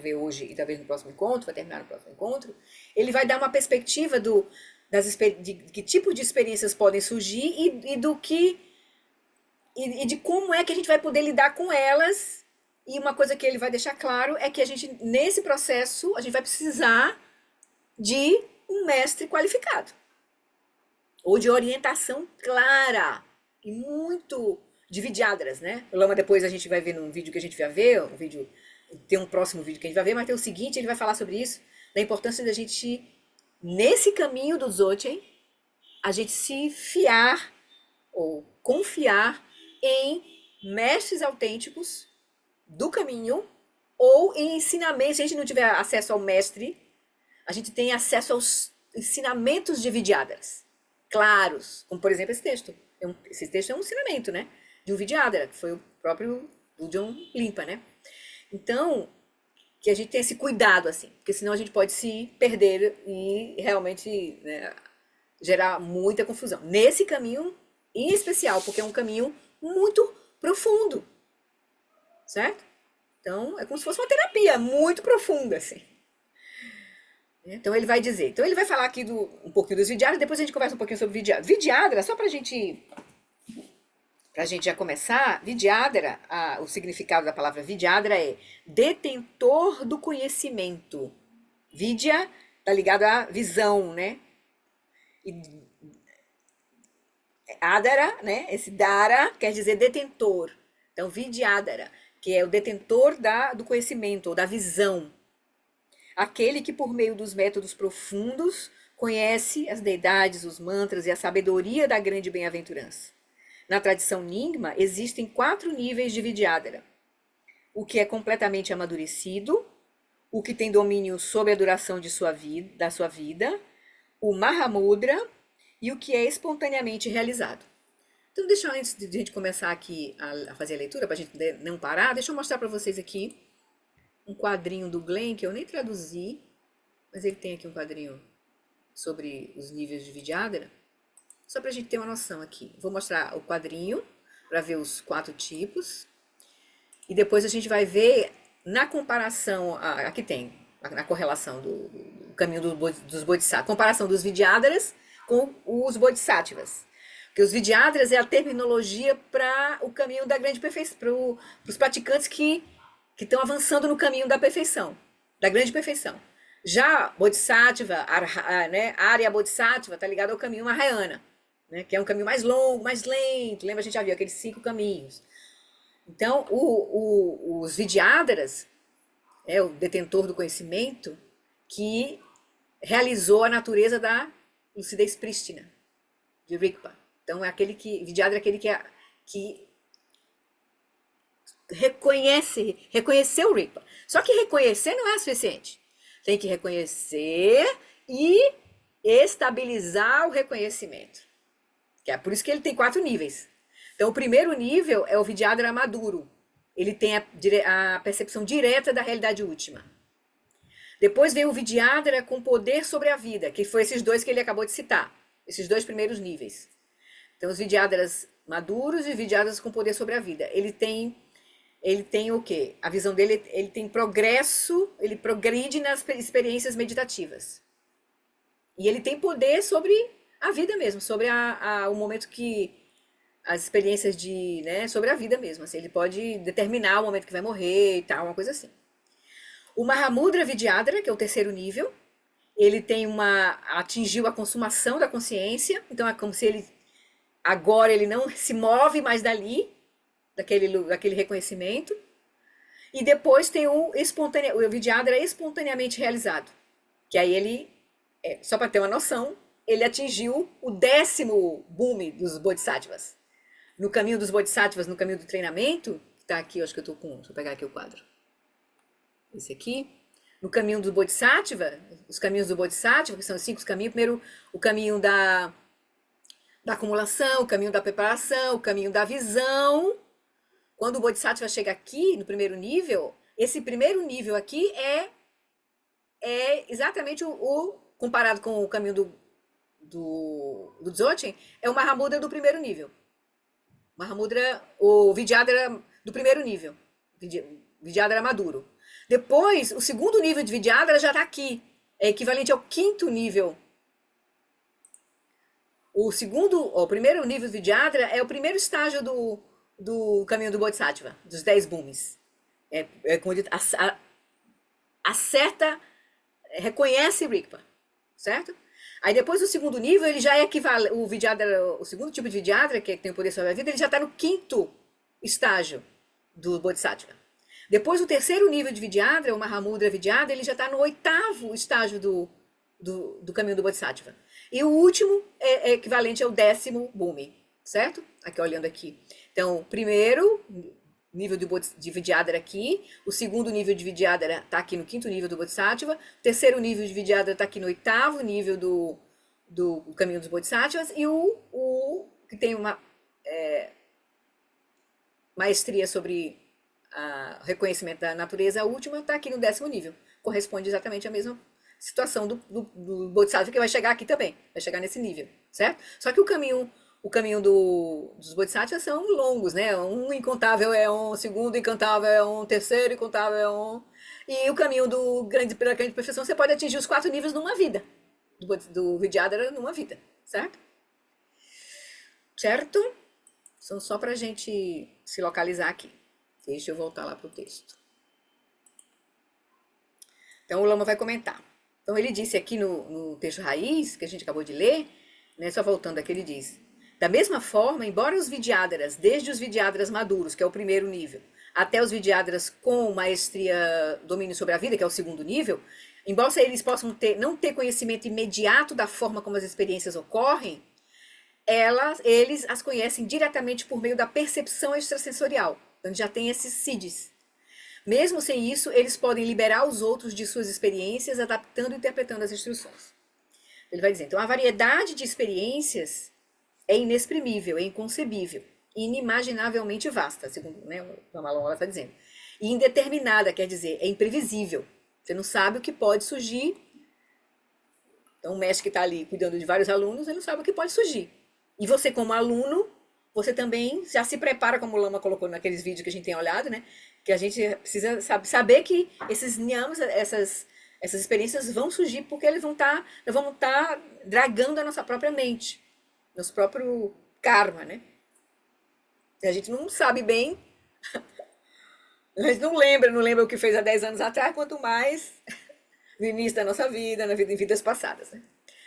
ver hoje e talvez no próximo encontro, vai terminar no próximo encontro, ele vai dar uma perspectiva de que tipo de experiências podem surgir e de como é que a gente vai poder lidar com elas. E uma coisa que ele vai deixar claro é que a gente, nesse processo, a gente vai precisar de um mestre qualificado. Ou de orientação clara e muito de Vidyadharas, né? O Lama depois a gente vai ver num vídeo que a gente vai ver, tem um próximo vídeo que a gente vai ver, mas tem o seguinte, ele vai falar sobre isso, da importância da gente, nesse caminho do Dzogchen, a gente se fiar ou confiar em mestres autênticos do caminho ou em ensinamentos. Se a gente não tiver acesso ao mestre, a gente tem acesso aos ensinamentos de Vidyadharas claros, como por exemplo esse texto. Esse texto é um ensinamento, né? De um Vidyadhara, que foi o próprio Ujjayi Limpa, né? Então, que a gente tenha esse cuidado, assim, porque senão a gente pode se perder e realmente, né, gerar muita confusão. Nesse caminho em especial, porque é um caminho muito profundo, certo? Então, é como se fosse uma terapia muito profunda, assim. Então, ele vai dizer. Então, ele vai falar aqui um pouquinho dos Vidyadharas, depois a gente conversa um pouquinho sobre Vidyadhara. Vidyadhara, só pra gente já começar, Vidyadhara, o significado da palavra Vidyadhara é detentor do conhecimento. Vidya tá ligado à visão, né? E Adhara, né? Esse Dara quer dizer detentor. Então, Vidyadhara, que é o detentor do conhecimento, ou da visão. Aquele que, por meio dos métodos profundos, conhece as deidades, os mantras e a sabedoria da grande bem-aventurança. Na tradição Nyingma, existem 4 níveis de Vidyadhara. O que é completamente amadurecido, o que tem domínio sobre a duração da sua vida, o Mahamudra e o que é espontaneamente realizado. Então, antes de a gente começar aqui a fazer a leitura, para a gente não parar, deixa eu mostrar para vocês aqui um quadrinho do Glenn, que eu nem traduzi, mas ele tem aqui um quadrinho sobre os níveis de Vidyadhara, só para a gente ter uma noção aqui. Vou mostrar o quadrinho para ver os 4 tipos, e depois a gente vai ver na comparação, aqui tem, na correlação do caminho dos Bodhisattvas, comparação dos Vidyadharas com os Bodhisattvas. Porque os Vidyadharas é a terminologia para o caminho da grande perfeição, para os praticantes que estão avançando no caminho da perfeição, da grande perfeição. Já Bodhisattva, né, Arya Bodhisattva, está ligado ao caminho Mahayana, né, que é um caminho mais longo, mais lento. Lembra, a gente já viu aqueles 5 caminhos. Então, os Vidyadharas é o detentor do conhecimento que realizou a natureza da lucidez prístina, de Rigpa. Então, Vidyadhara é aquele que reconheceu o Rigpa. Só que reconhecer não é suficiente. Tem que reconhecer e estabilizar o reconhecimento. Que é por isso que ele tem 4 níveis. Então, o primeiro nível é o Vidyadhara maduro. Ele tem a percepção direta da realidade última. Depois vem o Vidyadhara com poder sobre a vida, que foi esses 2 que ele acabou de citar. Esses 2 primeiros níveis. Então, os Vidyadharas maduros e Vidyadharas com poder sobre a vida. Ele tem o quê? A visão dele, ele tem progresso, ele progride nas experiências meditativas. E ele tem poder sobre a vida mesmo, sobre o momento que as experiências sobre a vida mesmo. Assim, ele pode determinar o momento que vai morrer e tal, uma coisa assim. O Mahamudra Vidyadhara, que é o 3º nível, ele atingiu a consumação da consciência, então é como se agora ele não se move mais daquele reconhecimento. E depois tem o Vidyadhara espontaneamente realizado, que aí só para ter uma noção, ele atingiu o 10º boom dos Bodhisattvas. No caminho dos Bodhisattvas, no caminho do treinamento, que tá aqui, eu acho que eu tô com, deixa eu pegar aqui o quadro. Esse aqui. No caminho do Bodhisattva, os caminhos do Bodhisattva, que são os 5 caminhos. Primeiro, o caminho da acumulação, o caminho da preparação, o caminho da visão. Quando o Bodhisattva chega aqui, no primeiro nível, esse primeiro nível aqui é exatamente comparado com o caminho do Dzogchen, é o Mahamudra do primeiro nível. O Vidyadhara do primeiro nível. Vidyadhara maduro. Depois, o segundo nível de Vidyadhara já está aqui. É equivalente ao 5º nível. O primeiro nível de Vidyadhara é o primeiro estágio do caminho do Bodhisattva, dos 10 booms. Quando acerta, reconhece Rigpa, certo? Aí depois o segundo nível, ele já é equivalente, o segundo tipo de Vidyadhara, que tem o poder sobre a vida, ele já está no 5º estágio do Bodhisattva. Depois o 3º nível de Vidyadhara, o Mahamudra Vidyadhara, ele já está no 8º estágio do caminho do Bodhisattva. E o último é equivalente ao 10º Bhumi, certo? Aqui, olhando aqui. Então, o primeiro nível de Vidyadhara aqui, o segundo nível de Vidyadhara está aqui no 5º nível do Bodhisattva, o 3º nível de Vidyadhara está aqui no 8º nível do caminho dos Bodhisattvas, e o que tem uma maestria sobre reconhecimento da natureza, a última, está aqui no 10º nível. Corresponde exatamente à mesma situação do Bodhisattva, que vai chegar aqui também, vai chegar nesse nível, certo? Só que o caminho dos Bodhisattvas são longos, né? Um incontável é um, segundo incontável é um, terceiro incontável é um. E o caminho pela grande perfeição, você pode atingir os 4 níveis numa vida. Do Vidyadhara numa vida, certo? Certo? São só pra gente se localizar aqui. Deixa eu voltar lá pro texto. Então o Lama vai comentar. Então ele disse aqui no texto raiz, que a gente acabou de ler, né, só voltando aqui, ele diz: da mesma forma, embora os Vidyadharas, desde os Vidyadharas maduros, que é o primeiro nível, até os Vidyadharas com maestria, domínio sobre a vida, que é o segundo nível, Embora eles possam não ter conhecimento imediato da forma como as experiências ocorrem, eles as conhecem diretamente por meio da percepção extrasensorial. Então já tem esses CIDs. Mesmo sem isso, eles podem liberar os outros de suas experiências, adaptando e interpretando as instruções. Ele vai dizer, então a variedade de experiências é inexprimível, é inconcebível, inimaginavelmente vasta, segundo, né, o Malala está dizendo. E indeterminada, quer dizer, é imprevisível. Você não sabe o que pode surgir. Então, o mestre que está ali cuidando de vários alunos, ele não sabe o que pode surgir. E você, como aluno, você também já se prepara, como o Lama colocou naqueles vídeos que a gente tem olhado, né? Que a gente precisa saber que esses nyamas, essas experiências vão surgir porque eles vão estar dragando a nossa própria mente, nosso próprio karma, né? E a gente não sabe bem, a gente não lembra o que fez há 10 anos atrás, quanto mais no início da nossa vida, em vidas passadas, né?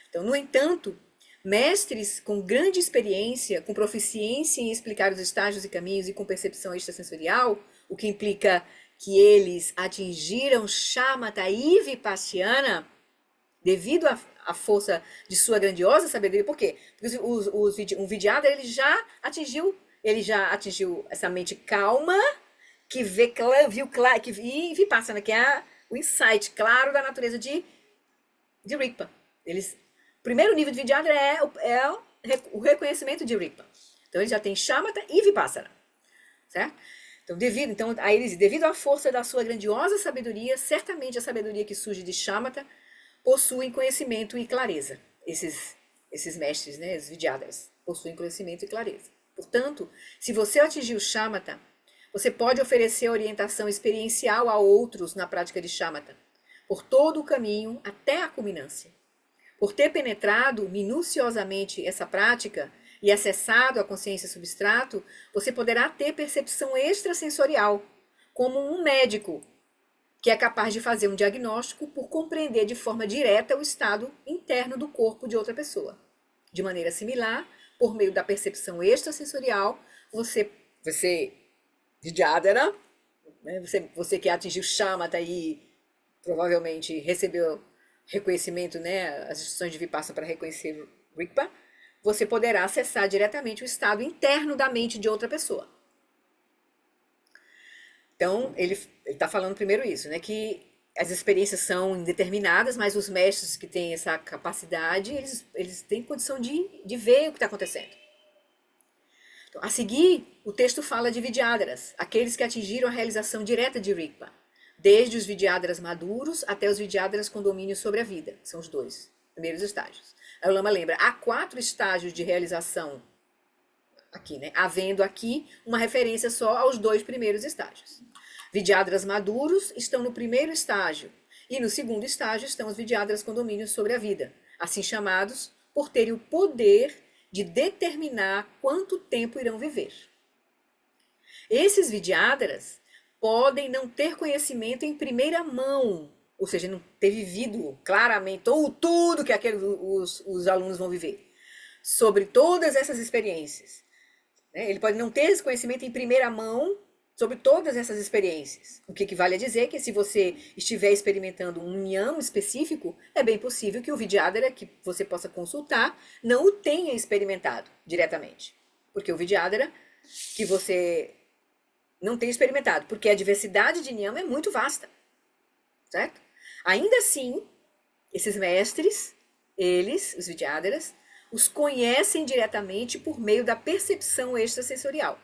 Então, no entanto, mestres com grande experiência, com proficiência em explicar os estágios e caminhos e com percepção extrasensorial, o que implica que eles atingiram Shamatha e Vipassana devido à força de sua grandiosa sabedoria. Por quê? Porque um Vidyadhara ele já atingiu essa mente calma, que viu claro, e Vipassana, que é o insight claro da natureza de Rigpa. O primeiro nível de Vidyadhara é o reconhecimento de Rigpa. Então ele já tem Shamatha e Vipassana, certo? Então, aí ele diz, devido à força da sua grandiosa sabedoria, certamente a sabedoria que surge de Shamatha possuem conhecimento e clareza. Esses mestres, né, os Vidyadharas, possuem conhecimento e clareza. Portanto, se você atingir o Shamatha, você pode oferecer orientação experiencial a outros na prática de Shamatha, por todo o caminho até a culminância. Por ter penetrado minuciosamente essa prática e acessado a consciência substrato, você poderá ter percepção extrasensorial, como um médico que é capaz de fazer um diagnóstico por compreender de forma direta o estado interno do corpo de outra pessoa. De maneira similar, por meio da percepção extrasensorial, você Vidyadhara, né, você que atingiu Shamatha e provavelmente recebeu reconhecimento, né, as instruções de Vipassana para reconhecer Rigpa, você poderá acessar diretamente o estado interno da mente de outra pessoa. Então, ele está falando primeiro isso, né, que as experiências são indeterminadas, mas os mestres que têm essa capacidade, eles têm condição de ver o que está acontecendo. Então, a seguir, o texto fala de Vidyadharas, aqueles que atingiram a realização direta de Rigpa, desde os Vidyadharas maduros até os Vidyadharas com domínio sobre a vida, que são os dois primeiros estágios. Aí o Lama lembra, há 4 estágios de realização aqui, né? Havendo aqui uma referência só aos 2 primeiros estágios. Vidyadharas maduros estão no primeiro estágio, e no segundo estágio estão os Vidyadharas com domínio sobre a vida, assim chamados por terem o poder de determinar quanto tempo irão viver. Esses Vidyadharas podem não ter conhecimento em primeira mão, ou seja, não ter vivido claramente ou tudo que os alunos vão viver, sobre todas essas experiências. Ele pode não ter esse conhecimento em primeira mão sobre todas essas experiências. O que equivale a dizer que se você estiver experimentando um niyama específico, é bem possível que o Vidyadhara que você possa consultar não o tenha experimentado diretamente. Porque o Vidyadhara que você não tem experimentado, porque a diversidade de niyama é muito vasta, certo? Ainda assim, esses mestres, os Vidyadharas, os conhecem diretamente por meio da percepção extrasensorial.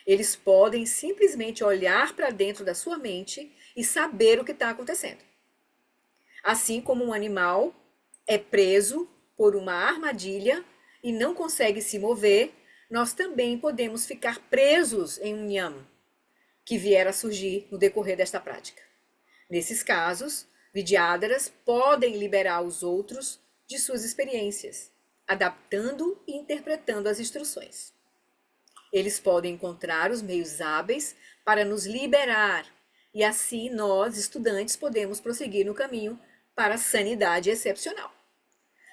Eles podem simplesmente olhar para dentro da sua mente e saber o que está acontecendo. Assim como um animal é preso por uma armadilha e não consegue se mover, nós também podemos ficar presos em um niyama que vier a surgir no decorrer desta prática. Nesses casos, Vidyadharas podem liberar os outros de suas experiências, adaptando e interpretando as instruções. Eles podem encontrar os meios hábeis para nos liberar, e assim nós, estudantes, podemos prosseguir no caminho para a sanidade excepcional.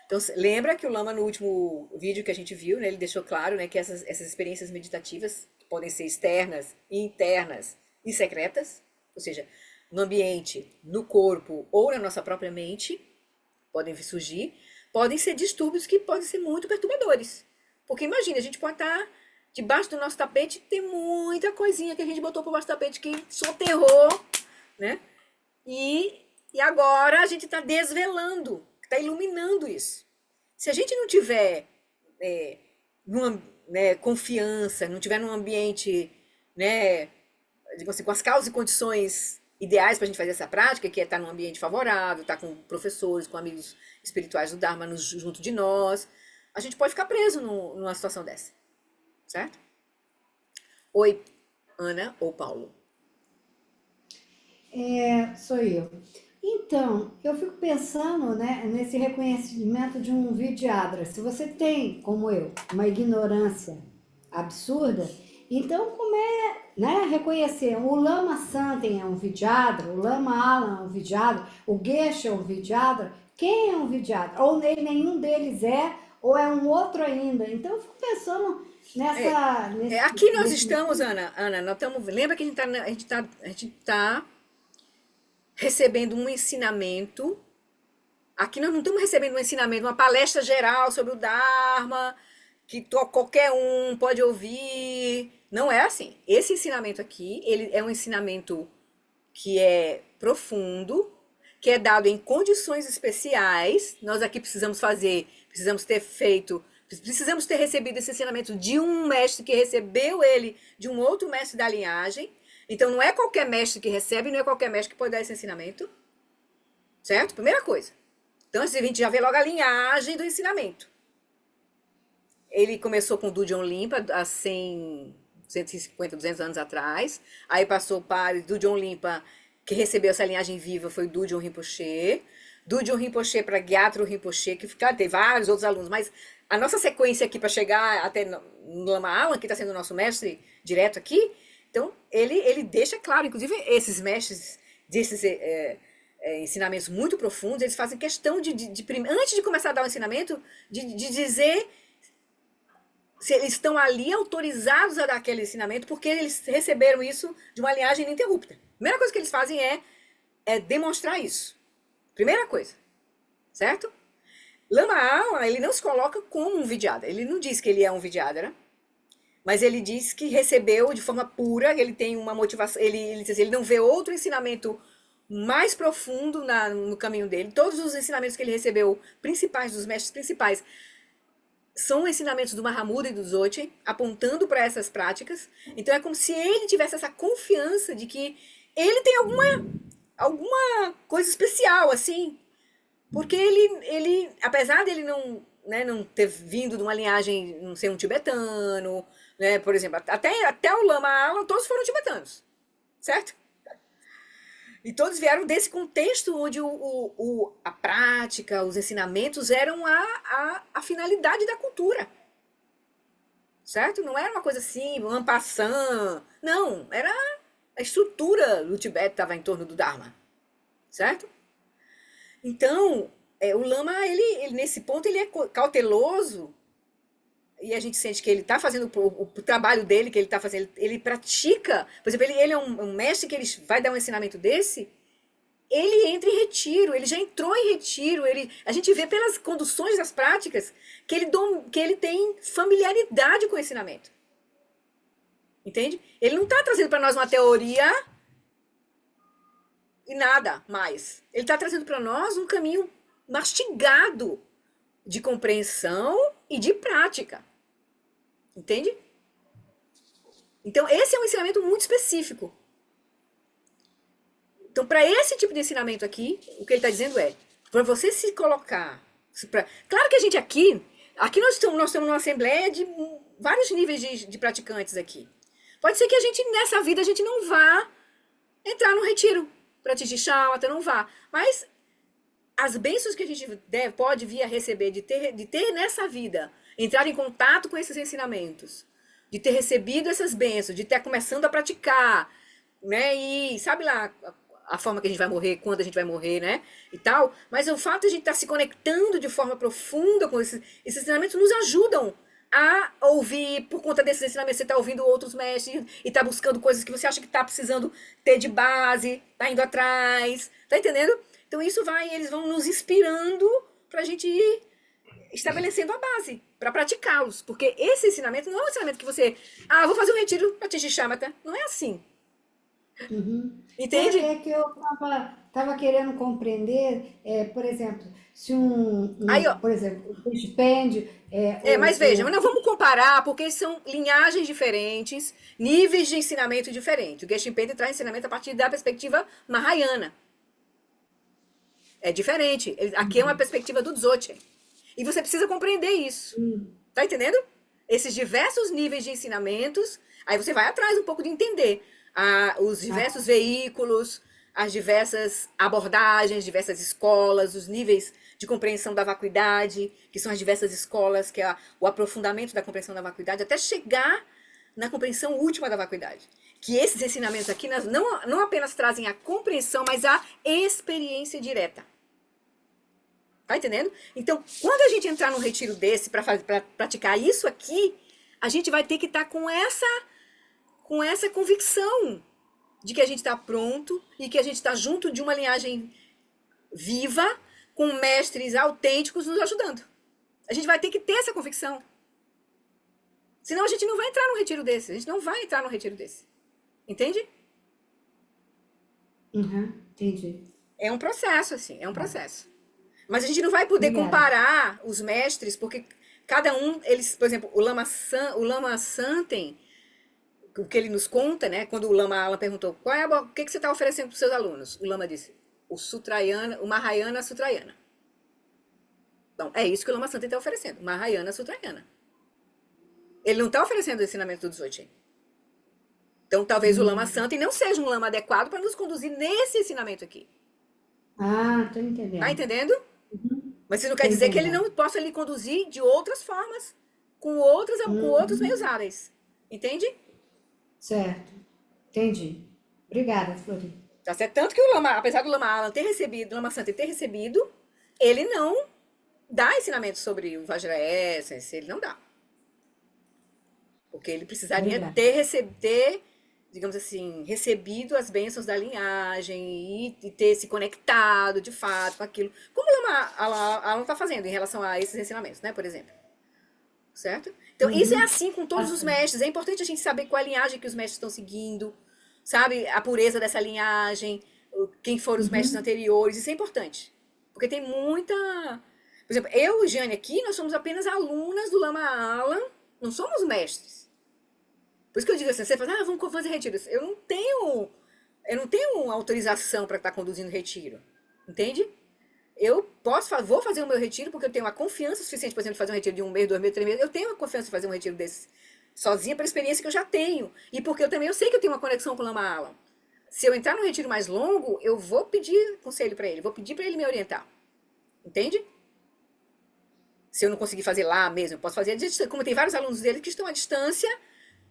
Então, lembra que o Lama, no último vídeo que a gente viu, né, ele deixou claro, né, que essas experiências meditativas podem ser externas, internas e secretas, ou seja, no ambiente, no corpo ou na nossa própria mente, podem surgir, podem ser distúrbios que podem ser muito perturbadores. Porque imagina, a gente pode estar debaixo do nosso tapete, tem muita coisinha que a gente botou por baixo do tapete que soterrou, né? E agora a gente está desvelando, está iluminando isso. Se a gente não tiver confiança, não tiver num ambiente, né, digamos assim, com as causas e condições ideais para a gente fazer essa prática, que é estar num ambiente favorável, estar com professores, com amigos espirituais do Dharma junto de nós, a gente pode ficar preso numa situação dessa, certo? Oi, Ana ou Paulo? Sou eu. Então, eu fico pensando, né, nesse reconhecimento de um Vidyadhara. Se você tem, como eu, uma ignorância absurda, então como é, né, reconhecer? O Lama Santen é um Vidyadhara, o Lama Alan é um Vidyadhara, o Geshe é um Vidyadhara. Quem é um Vidyadhara? Ou nenhum deles é, ou é um outro ainda. Então, eu fico pensando Aqui nós nesse. estamos, Ana, nós estamos, lembra que a gente tá recebendo um ensinamento. Aqui nós não estamos recebendo um ensinamento, uma palestra geral sobre o Dharma, que qualquer um pode ouvir. Não é assim. Esse ensinamento aqui, ele é um ensinamento que é profundo, que é dado em condições especiais. Nós aqui precisamos ter recebido esse ensinamento de um mestre que recebeu ele de um outro mestre da linhagem. Então não é qualquer mestre que recebe, não é qualquer mestre que pode dar esse ensinamento. Certo? Primeira coisa. Então a gente já vê logo a linhagem do ensinamento. Ele começou com o Dudjom Limpa há 150, 200 anos atrás. Aí passou para o Dudjom Limpa, que recebeu essa linhagem viva, foi o Dudjom Rinpoche. Dudjom Rinpoche para Gyatro Rinpoche, que tem vários outros alunos, mas a nossa sequência aqui para chegar até no Lama Alan, que está sendo o nosso mestre direto aqui, então ele deixa claro, inclusive esses mestres desses ensinamentos muito profundos, eles fazem questão antes de começar a dar o ensinamento, de dizer se eles estão ali autorizados a dar aquele ensinamento, porque eles receberam isso de uma linhagem ininterrupta. A primeira coisa que eles fazem é demonstrar isso. Primeira coisa. Certo? Lama Alan, ele não se coloca como um Vidyadhara. Ele não diz que ele é um Vidyadhara, mas ele diz que recebeu de forma pura, ele tem uma motivação, ele diz assim, ele não vê outro ensinamento mais profundo no caminho dele. Todos os ensinamentos que ele recebeu, principais, dos mestres principais, são ensinamentos do Mahamudra e do Dzogchen, apontando para essas práticas. Então é como se ele tivesse essa confiança de que ele tem alguma coisa especial, assim, porque ele apesar dele não ter vindo de uma linhagem, não ser um tibetano, né, por exemplo, até o Lama Alan, todos foram tibetanos, certo? E todos vieram desse contexto onde a prática, os ensinamentos eram a finalidade da cultura. Certo? Não era uma coisa assim, en passant. Não, era a estrutura do Tibete estava em torno do Dharma. Certo? Então, o Lama, ele nesse ponto, ele é cauteloso e a gente sente que ele está fazendo o trabalho dele, que ele está fazendo, ele pratica, por exemplo, ele é um mestre que ele vai dar um ensinamento desse, ele entra em retiro, ele já entrou em retiro, a gente vê pelas conduções das práticas que ele tem familiaridade com o ensinamento. Entende? Ele não está trazendo para nós uma teoria e nada mais. Ele está trazendo para nós um caminho mastigado de compreensão e de prática. Entende? Então, esse é um ensinamento muito específico. Então, para esse tipo de ensinamento aqui, o que ele está dizendo é, para você se colocar... Claro que a gente aqui nós estamos numa assembleia de vários níveis de praticantes aqui. Pode ser que nessa vida, a gente não vá entrar no retiro para atingir Shamatha, não vá. Mas as bênçãos que a gente pode vir a receber, de ter nessa vida, entrar em contato com esses ensinamentos, de ter recebido essas bênçãos, de estar começando a praticar, né? E sabe lá a forma que a gente vai morrer, quando a gente vai morrer, né? E tal. Mas o fato de a gente estar se conectando de forma profunda com esses ensinamentos nos ajudam a ouvir, por conta desses ensinamentos, você está ouvindo outros mestres e está buscando coisas que você acha que está precisando ter de base, está indo atrás, tá entendendo? Então isso eles vão nos inspirando para a gente ir estabelecendo a base, para praticá-los. Porque esse ensinamento não é um ensinamento que você, vou fazer um retiro para atingir Shamatha. Não é assim. Uhum. Entende? É que eu tava querendo compreender, por exemplo, se Aí, ó, por exemplo, o dispende, mas veja, mas não vamos comparar, porque são linhagens diferentes, níveis de ensinamento diferentes. O Geshe Pende traz ensinamento a partir da perspectiva Mahayana. É diferente. Aqui é uma perspectiva do Dzogchen. E você precisa compreender isso. Tá entendendo? Esses diversos níveis de ensinamentos, aí você vai atrás um pouco de entender os diversos veículos, as diversas abordagens, diversas escolas, os níveis de compreensão da vacuidade, que são as diversas escolas, que é o aprofundamento da compreensão da vacuidade, até chegar na compreensão última da vacuidade. Que esses ensinamentos aqui não apenas trazem a compreensão, mas a experiência direta. Tá entendendo? Então, quando a gente entrar num retiro desse para praticar isso aqui, a gente vai ter que estar com essa convicção de que a gente está pronto e que a gente está junto de uma linhagem viva, com mestres autênticos nos ajudando. A gente vai ter que ter essa convicção. Senão a gente não vai entrar num retiro desse. A gente não vai entrar num retiro desse. Entende? Entendi. É um processo, assim. É um processo. Mas a gente não vai poder Obrigada. comparar os mestres, porque cada um, por exemplo, o Lama Santen, o que ele nos conta, né? Quando o Lama Alan perguntou, o que você está oferecendo para os seus alunos? O Lama disse, o Mahayana Sutrayana. Então, é isso que o Lama Santen está oferecendo, Mahayana Sutrayana. Ele não está oferecendo o ensinamento do Dzogchen. Então, talvez o Lama Santen não seja um lama adequado para nos conduzir nesse ensinamento aqui. Tô entendendo. Tá entendendo? Mas isso não quer dizer que ele entendendo. não possa lhe conduzir de outras formas, com outros meios hábeis. Entende? Certo. Entendi. Obrigada, Flori. Tá certo? Tanto que o Lama, apesar do Lama Alan ter recebido, do Lama Santen ter recebido, ele não dá ensinamento sobre o Vajra Essence, ele não dá. Porque ele precisaria Obrigada. ter, digamos assim, recebido as bênçãos da linhagem e ter se conectado, de fato, com aquilo. Como o Lama Alan está fazendo em relação a esses ensinamentos, né, por exemplo. Certo? Então, isso é assim com todos os Bacana. mestres. É importante a gente saber qual a linhagem que os mestres estão seguindo, sabe? A pureza dessa linhagem, quem foram os mestres anteriores. Isso é importante. Porque tem muita... Por exemplo, eu e Jane aqui, nós somos apenas alunas do Lama Alan, não somos mestres. Por isso que eu digo assim, você fala, vamos fazer retiros. Eu não tenho autorização para estar conduzindo retiro. Entende? Eu vou fazer o meu retiro porque eu tenho uma confiança suficiente, por exemplo, de fazer um retiro de 1 mês, 2 meses, 3 meses. Eu tenho a confiança de fazer um retiro desse sozinha pela experiência que eu já tenho. E porque eu sei que eu tenho uma conexão com o Lama Alan. Se eu entrar num retiro mais longo, eu vou pedir conselho para ele, vou pedir para ele me orientar. Entende? Se eu não conseguir fazer lá mesmo, eu posso fazer à distância. Como tem vários alunos dele que estão à distância,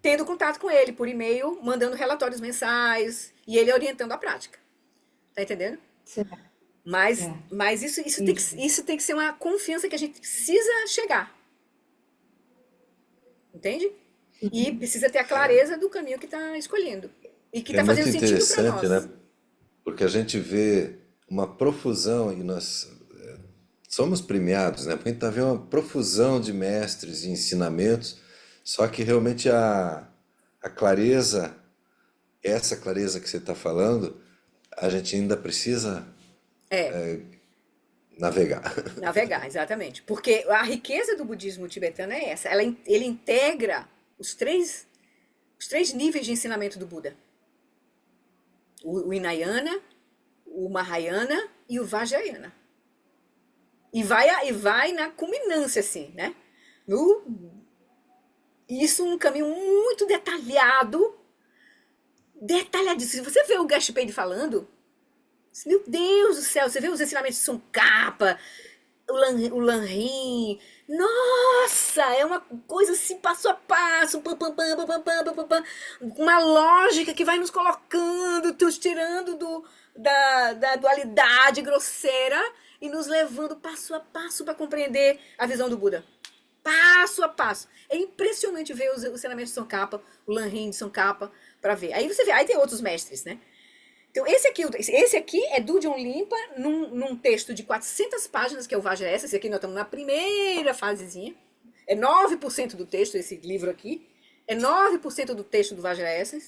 tendo contato com ele por e-mail, mandando relatórios mensais e ele orientando a prática. Tá entendendo? Certo. Mas isso tem que ser uma confiança que a gente precisa chegar. Entende? E precisa ter a clareza do caminho que está escolhendo. E que É está fazendo muito sentido para interessante, nós. né? Porque a gente vê uma profusão, e nós somos premiados, né? Porque a gente está vendo uma profusão de mestres e ensinamentos, só que realmente a clareza, essa clareza que você está falando, a gente ainda precisa É, navegar. navegar, exatamente. Porque a riqueza do budismo tibetano é essa. Ele integra os três níveis de ensinamento do Buda. O Hinayana, o Mahayana e o Vajrayana. E vai na culminância, assim, né? Isso um caminho muito detalhadíssimo. Se você vê o Geshe Pende falando, meu Deus do céu, você vê os ensinamentos de Tsongkhapa, o Lanrin, nossa, é uma coisa assim, passo a passo, uma lógica que vai nos colocando, nos tirando da dualidade grosseira e nos levando passo a passo para compreender a visão do Buda. passo a passo. É impressionante ver os ensinamentos de Tsongkhapa, o Lanrim de Tsongkhapa, para ver. Aí você vê, aí tem outros mestres, né? Então, esse aqui é do John Limpa, num texto de 400 páginas, que é o Vajrayana. Esse aqui nós estamos na primeira fasezinha. É 9% do texto, esse livro aqui. É 9% do texto do Vajrayana,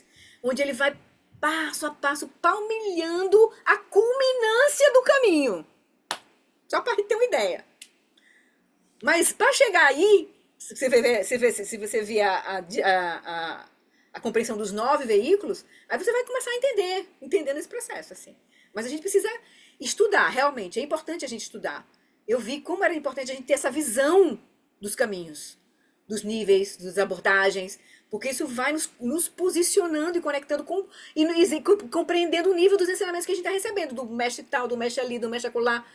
onde ele vai passo a passo, palmilhando a culminância do caminho. Só para ter uma ideia. Mas para chegar aí, se você vê a compreensão dos 9 veículos, aí você vai começar a entendendo esse processo, assim. Mas a gente precisa estudar, realmente. É importante a gente estudar. Eu vi como era importante a gente ter essa visão dos caminhos, dos níveis, das abordagens, porque isso vai nos posicionando e conectando e compreendendo o nível dos ensinamentos que a gente está recebendo, do mestre tal, do mestre ali, do mestre acolá,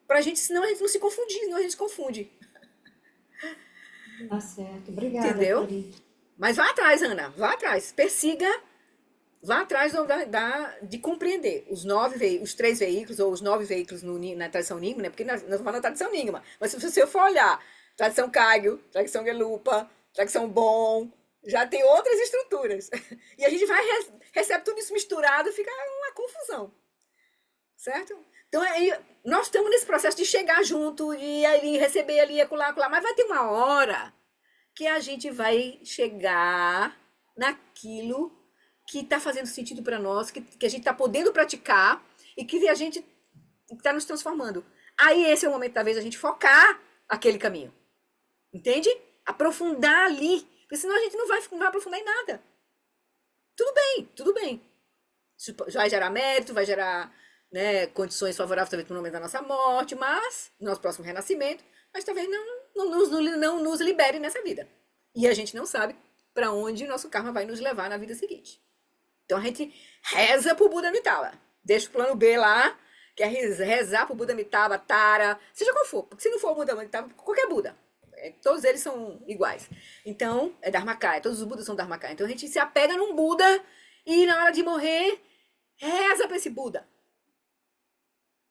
pra gente, senão a gente não se confundir, senão a gente se confunde. Tá certo. Obrigada, Entendeu? Cori. Mas vá atrás, Ana, vá atrás, persiga, vá atrás de compreender os 3 veículos, ou os 9 veículos na tradição Nyingma, né? Porque nós estamos falando da tradição Nyingma, mas se você for olhar, tradição Kagyu, tradição Gelupa, tradição Bon, já tem outras estruturas. E a gente vai, recebe tudo isso misturado e fica uma confusão. Certo? Então, nós estamos nesse processo de chegar junto, e aí receber ali, acolá, mas vai ter uma hora que a gente vai chegar naquilo que está fazendo sentido para nós, que a gente está podendo praticar e que a gente está nos transformando. Aí esse é o momento, talvez, a gente focar aquele caminho. Entende? Aprofundar ali. Porque senão a gente não vai aprofundar em nada. Tudo bem, tudo bem. Isso vai gerar mérito, vai gerar, né, condições favoráveis talvez para o momento da nossa morte, mas, no nosso próximo renascimento, mas talvez não nos libere nessa vida. E a gente não sabe para onde o nosso karma vai nos levar na vida seguinte. Então a gente reza pro Buda Amitabha. Deixa o plano B lá, que é rezar pro Buda Amitabha, Tara, seja qual for. Porque se não for o Buda Amitabha, qualquer Buda. Todos eles são iguais. Então, é Dharmakaya, todos os Budas são Dharmakaya. Então a gente se apega num Buda e na hora de morrer, reza para esse Buda.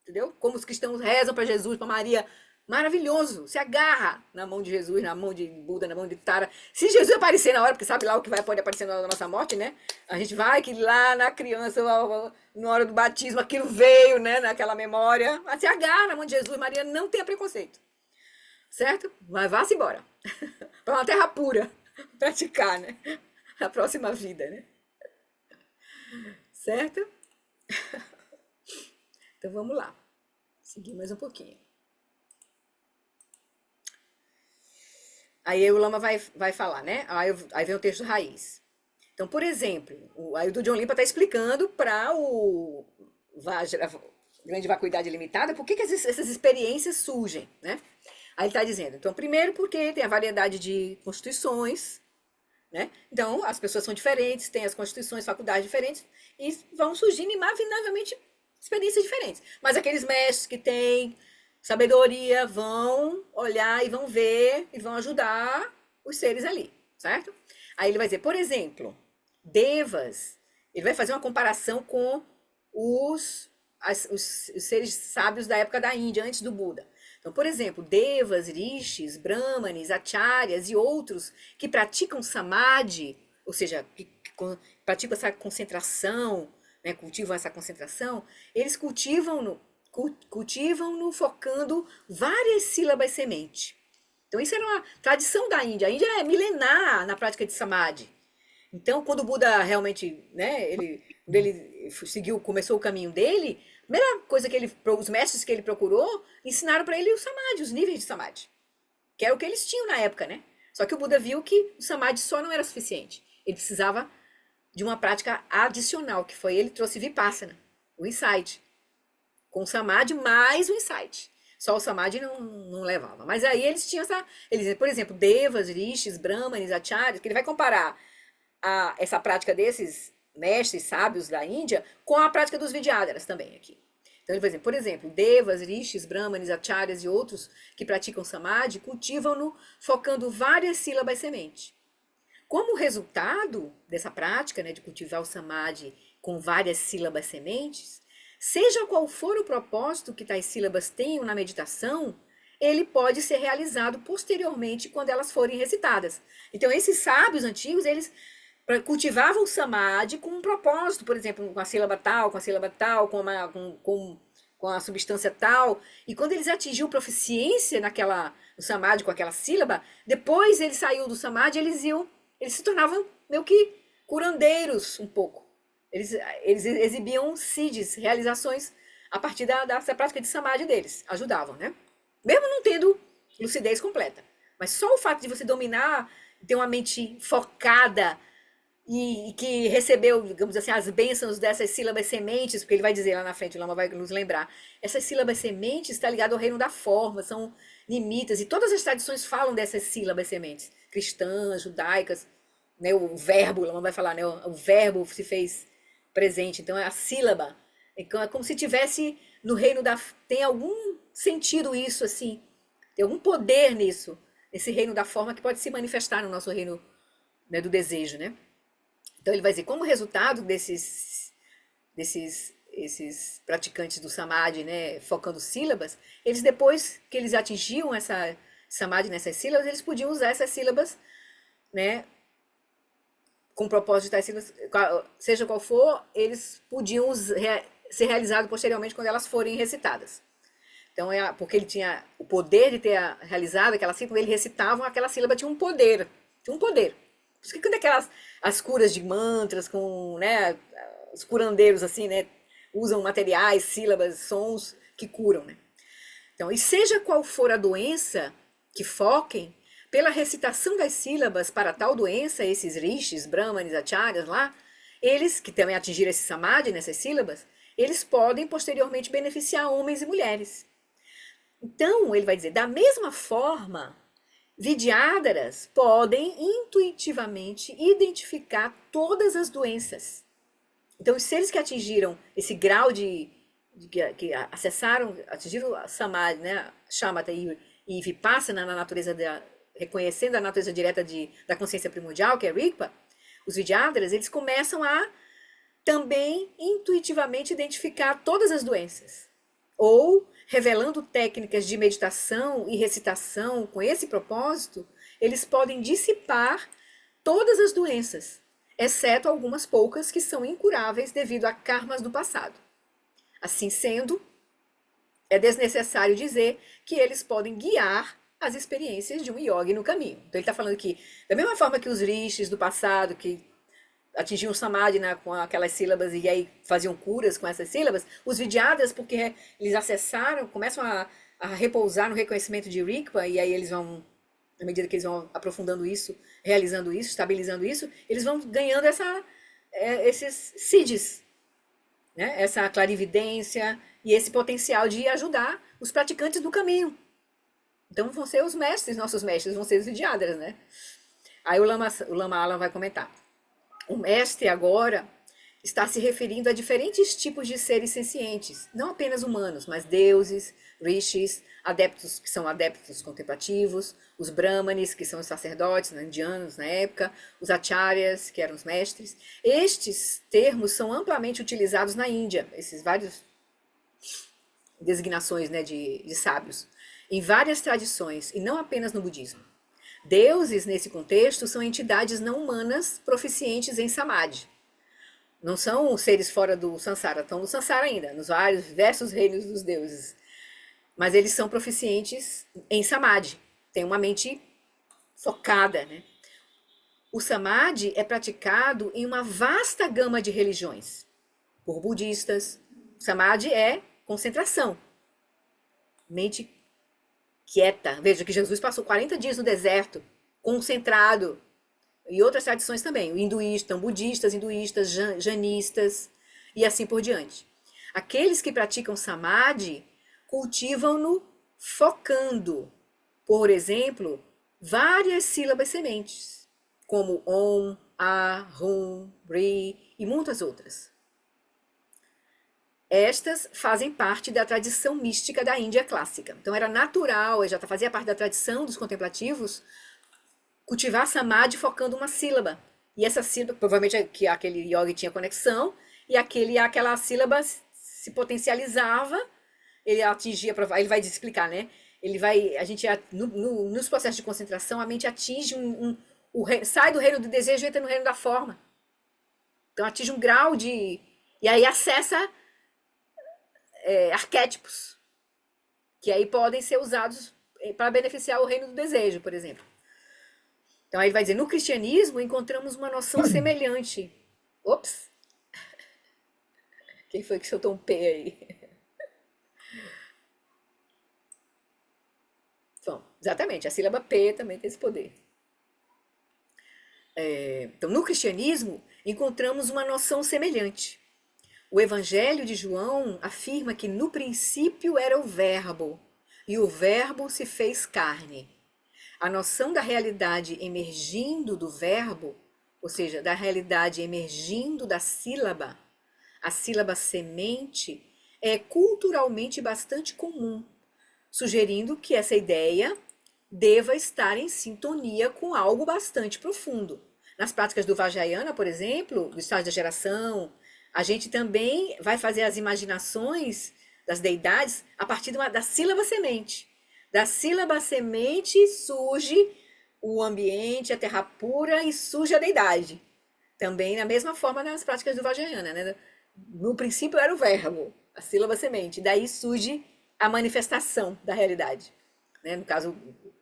Entendeu? Como os cristãos rezam para Jesus, para Maria. Maravilhoso. Se agarra na mão de Jesus, na mão de Buda, na mão de Tara. Se Jesus aparecer na hora, porque sabe lá o que pode aparecer na hora da nossa morte, né? A gente vai que lá na criança, na hora do batismo, aquilo veio, né? Naquela memória. Mas se agarra na mão de Jesus, Maria, não tenha preconceito. Certo? Mas vá-se embora. Para uma terra pura. Praticar, né? A próxima vida, né? Certo? Então vamos lá. Seguir mais um pouquinho. Aí o Lama vai falar, né? Aí vem o texto raiz. Então, por exemplo, aí o do John Limpa está explicando para o Grande Vacuidade Limitada por que essas experiências surgem, né? Aí ele está dizendo, então, primeiro porque tem a variedade de constituições, né? Então, as pessoas são diferentes, têm as constituições, faculdades diferentes, e vão surgindo imaginavelmente experiências diferentes. Mas aqueles mestres que têm sabedoria vão olhar e vão ver e vão ajudar os seres ali, certo? Aí ele vai dizer, por exemplo, Devas, ele vai fazer uma comparação com os seres sábios da época da Índia, antes do Buda. Então, por exemplo, Devas, Rishis, Brahmanes, Acharyas e outros que praticam Samadhi, ou seja, que praticam essa concentração, né, cultivam essa concentração, eles cultivam-no focando várias sílabas semente. Então, isso era uma tradição da Índia. A Índia é milenar na prática de Samadhi. Então, quando o Buda realmente, né, ele começou o caminho dele, a primeira coisa os mestres que ele procurou, ensinaram para ele o Samadhi, os níveis de Samadhi. Que era o que eles tinham na época, né? Só que o Buda viu que o Samadhi só não era suficiente. Ele precisava de uma prática adicional, que foi ele trouxe Vipassana, o insight. Com o Samadhi mais o insight. Só o Samadhi não levava. Mas aí eles tinham por exemplo, Devas, Rishis, Brahmanes, Acharyas, que ele vai comparar essa prática desses mestres sábios da Índia com a prática dos Vidyadharas também aqui. Então ele vai dizer, por exemplo, Devas, Rishis, Brahmanes, Acharyas e outros que praticam Samadhi cultivam-no focando várias sílabas semente. Como resultado dessa prática, né, de cultivar o Samadhi com várias sílabas sementes, seja qual for o propósito que tais sílabas tenham na meditação, ele pode ser realizado posteriormente quando elas forem recitadas. Então, esses sábios antigos, eles cultivavam o samadhi com um propósito, por exemplo, com a sílaba tal, com a sílaba tal, com a substância tal. E quando eles atingiam proficiência no samadhi com aquela sílaba, depois eles saíam do samadhi, eles se tornavam meio que curandeiros um pouco. Eles exibiam siddhis, realizações a partir dessa prática de samadhi deles. Ajudavam, né? Mesmo não tendo lucidez completa. Mas só o fato de você dominar, ter uma mente focada e que recebeu, digamos assim, as bênçãos dessas sílabas sementes, porque ele vai dizer lá na frente, o Lama vai nos lembrar, essas sílabas sementes está ligado ao reino da forma, são nimitas, e todas as tradições falam dessas sílabas sementes, cristãs, judaicas, né, o verbo, o Lama vai falar, né, o verbo se fez presente, então é a sílaba, então é como se tivesse no reino tem algum sentido isso, assim, tem algum poder nisso, nesse reino da forma que pode se manifestar no nosso reino, né, do desejo, né? Então ele vai dizer, como resultado esses praticantes do samadhi, né, focando sílabas, eles depois que eles atingiam essa samadhi nessas sílabas, eles podiam usar essas sílabas, né, com o propósito de tais sílabas, seja qual for, eles podiam ser realizados posteriormente quando elas forem recitadas. Então, porque ele tinha o poder de ter realizado aquela sílaba, quando ele recitava, aquela sílaba tinha um poder. Tinha um poder. Por isso que quando as curas de mantras, com, né, os curandeiros, assim, né, usam materiais, sílabas, sons que curam, né? Então, e seja qual for a doença que foquem, pela recitação das sílabas para tal doença, esses rishis, brahmanes, acharyas lá, eles, que também atingiram esse samadhi nessas sílabas, eles podem posteriormente beneficiar homens e mulheres. Então, ele vai dizer, da mesma forma, Vidyadharas podem intuitivamente identificar todas as doenças. Então, os seres que atingiram esse grau que atingiram a Samadhi, né, Shamatha e Vipassana na natureza reconhecendo a natureza direta da consciência primordial, que é Rigpa, os Vidyadharas, eles começam a também intuitivamente identificar todas as doenças. Ou, revelando técnicas de meditação e recitação com esse propósito, eles podem dissipar todas as doenças, exceto algumas poucas que são incuráveis devido a karmas do passado. Assim sendo, é desnecessário dizer que eles podem guiar as experiências de um yogi no caminho. Então ele está falando que, da mesma forma que os rishis do passado, que atingiam o samadhi, né, com aquelas sílabas e aí faziam curas com essas sílabas, os vidyadharas, porque eles acessaram, começam a repousar no reconhecimento de Rigpa, e aí eles vão, à medida que eles vão aprofundando isso, realizando isso, estabilizando isso, eles vão ganhando esses siddhis, né, essa clarividência e esse potencial de ajudar os praticantes do caminho. Então vão ser os mestres, nossos mestres vão ser os vidyadharas, né? Aí o Lama Alam vai comentar. O mestre agora está se referindo a diferentes tipos de seres sencientes, não apenas humanos, mas deuses, rishis, adeptos que são adeptos contemplativos, os brahmanes, que são os sacerdotes indianos na época, os acharyas, que eram os mestres. Estes termos são amplamente utilizados na Índia, esses vários designações, né, de sábios, em várias tradições, e não apenas no budismo. Deuses, nesse contexto, são entidades não humanas proficientes em samadhi. Não são seres fora do samsara, estão no samsara ainda, nos vários diversos reinos dos deuses. Mas eles são proficientes em samadhi, têm uma mente focada, né? O samadhi é praticado em uma vasta gama de religiões. Por budistas, samadhi é concentração, mente quieta. Veja que Jesus passou 40 dias no deserto, concentrado. E outras tradições também. Budistas, hinduístas, janistas e assim por diante. Aqueles que praticam samadhi cultivam-no focando. Por exemplo, várias sílabas sementes, como Om, A, Hum, Ri e muitas outras. Estas fazem parte da tradição mística da Índia clássica. Então era natural, já fazia parte da tradição dos contemplativos, cultivar samadhi focando uma sílaba. E essa sílaba, provavelmente que aquele yogi tinha conexão, e aquela sílaba se potencializava, ele atingia, ele vai explicar, né? nos processos de concentração, a mente atinge sai do reino do desejo e entra no reino da forma. Então atinge um grau e aí acessa arquétipos, que aí podem ser usados para beneficiar o reino do desejo, por exemplo. Então aí ele vai dizer, no cristianismo encontramos uma noção semelhante. Ops! Quem foi que soltou um P aí? Bom, exatamente, a sílaba P também tem esse poder. Então, no cristianismo, encontramos uma noção semelhante. O Evangelho de João afirma que no princípio era o Verbo, e o Verbo se fez carne. A noção da realidade emergindo do Verbo, ou seja, da realidade emergindo da sílaba, a sílaba semente, é culturalmente bastante comum, sugerindo que essa ideia deva estar em sintonia com algo bastante profundo. Nas práticas do Vajrayana, por exemplo, do estágio da geração, a gente também vai fazer as imaginações das deidades a partir da sílaba semente. Da sílaba semente surge o ambiente, a terra pura e surge a deidade. Também da mesma forma nas práticas do Vajrayana, né? No princípio era o verbo, a sílaba semente. Daí surge a manifestação da realidade. Né? No caso, o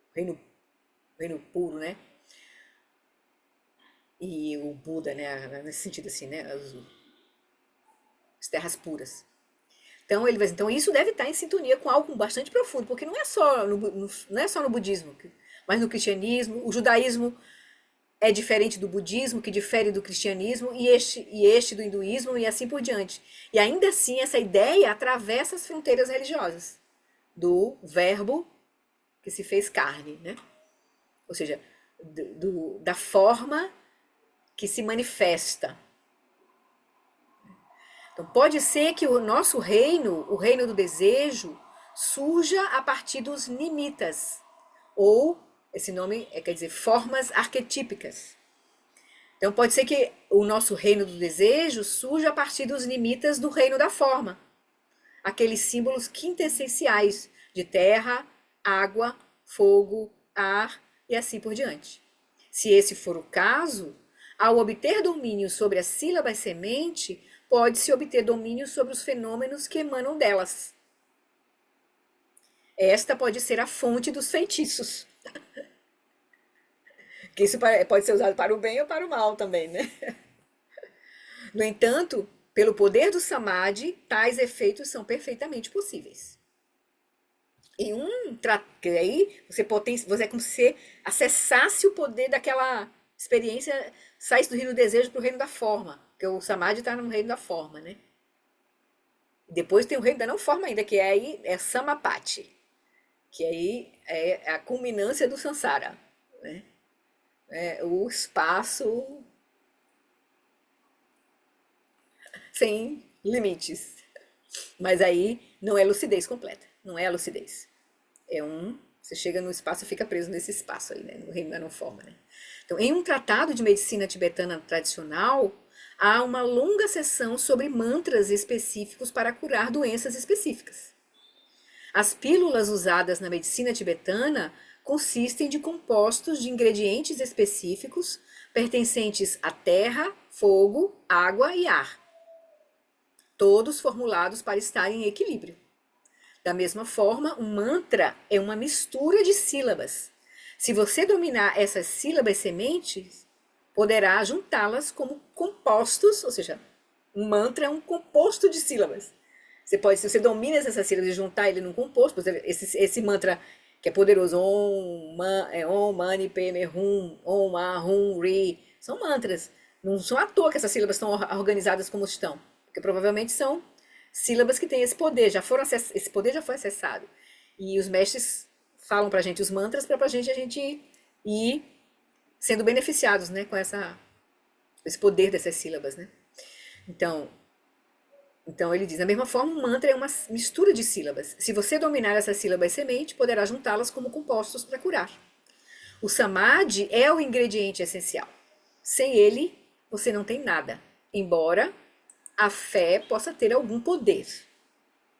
reino puro, né? E o Buda, né? Nesse sentido assim, né? As terras puras. Então ele vai dizer, então isso deve estar em sintonia com algo bastante profundo, porque não é só no budismo, mas no cristianismo, o judaísmo é diferente do budismo, que difere do cristianismo, e este do hinduísmo, e assim por diante. E ainda assim, essa ideia atravessa as fronteiras religiosas do verbo que se fez carne, né? Ou seja, da forma que se manifesta. Então, pode ser que o nosso reino, o reino do desejo, surja a partir dos nimitas, ou, esse nome quer dizer formas arquetípicas. Então, pode ser que o nosso reino do desejo surja a partir dos nimitas do reino da forma, aqueles símbolos quintessenciais de terra, água, fogo, ar e assim por diante. Se esse for o caso, ao obter domínio sobre as sílabas semente, pode-se obter domínio sobre os fenômenos que emanam delas. Esta pode ser a fonte dos feitiços. Que isso pode ser usado para o bem ou para o mal também, né? No entanto, pelo poder do Samadhi, tais efeitos são perfeitamente possíveis. Que aí você é como se você acessasse o poder daquela experiência, saísse do reino do desejo para o reino da forma, porque o Samadhi está no reino da forma, né? Depois tem o reino da não forma ainda, que aí é Samapati, que aí é a culminância do Sansara, né? É o espaço sem limites. Mas aí não é lucidez completa, não é a lucidez. Você chega no espaço e fica preso nesse espaço aí, né? No reino da não forma, né? Então, em um tratado de medicina tibetana tradicional, há uma longa seção sobre mantras específicos para curar doenças específicas. As pílulas usadas na medicina tibetana consistem de compostos de ingredientes específicos pertencentes à terra, fogo, água e ar, todos formulados para estar em equilíbrio. Da mesma forma, um mantra é uma mistura de sílabas. Se você dominar essas sílabas sementes, poderá juntá-las como compostos, ou seja, um mantra é um composto de sílabas. Se você domina essas sílabas e juntar ele num composto, por exemplo, esse mantra que é poderoso, Om Mani Padme Hum, Om Ah Hum Ri, são mantras. Não são à toa que essas sílabas estão organizadas como estão, porque provavelmente são sílabas que têm esse poder, esse poder já foi acessado. E os mestres falam pra gente os mantras para a gente ir sendo beneficiados, né, com esse poder dessas sílabas, né? Então ele diz, da mesma forma, um mantra é uma mistura de sílabas. Se você dominar essas sílabas semente, poderá juntá-las como compostos para curar. O samadhi é o ingrediente essencial. Sem ele, você não tem nada, embora a fé possa ter algum poder.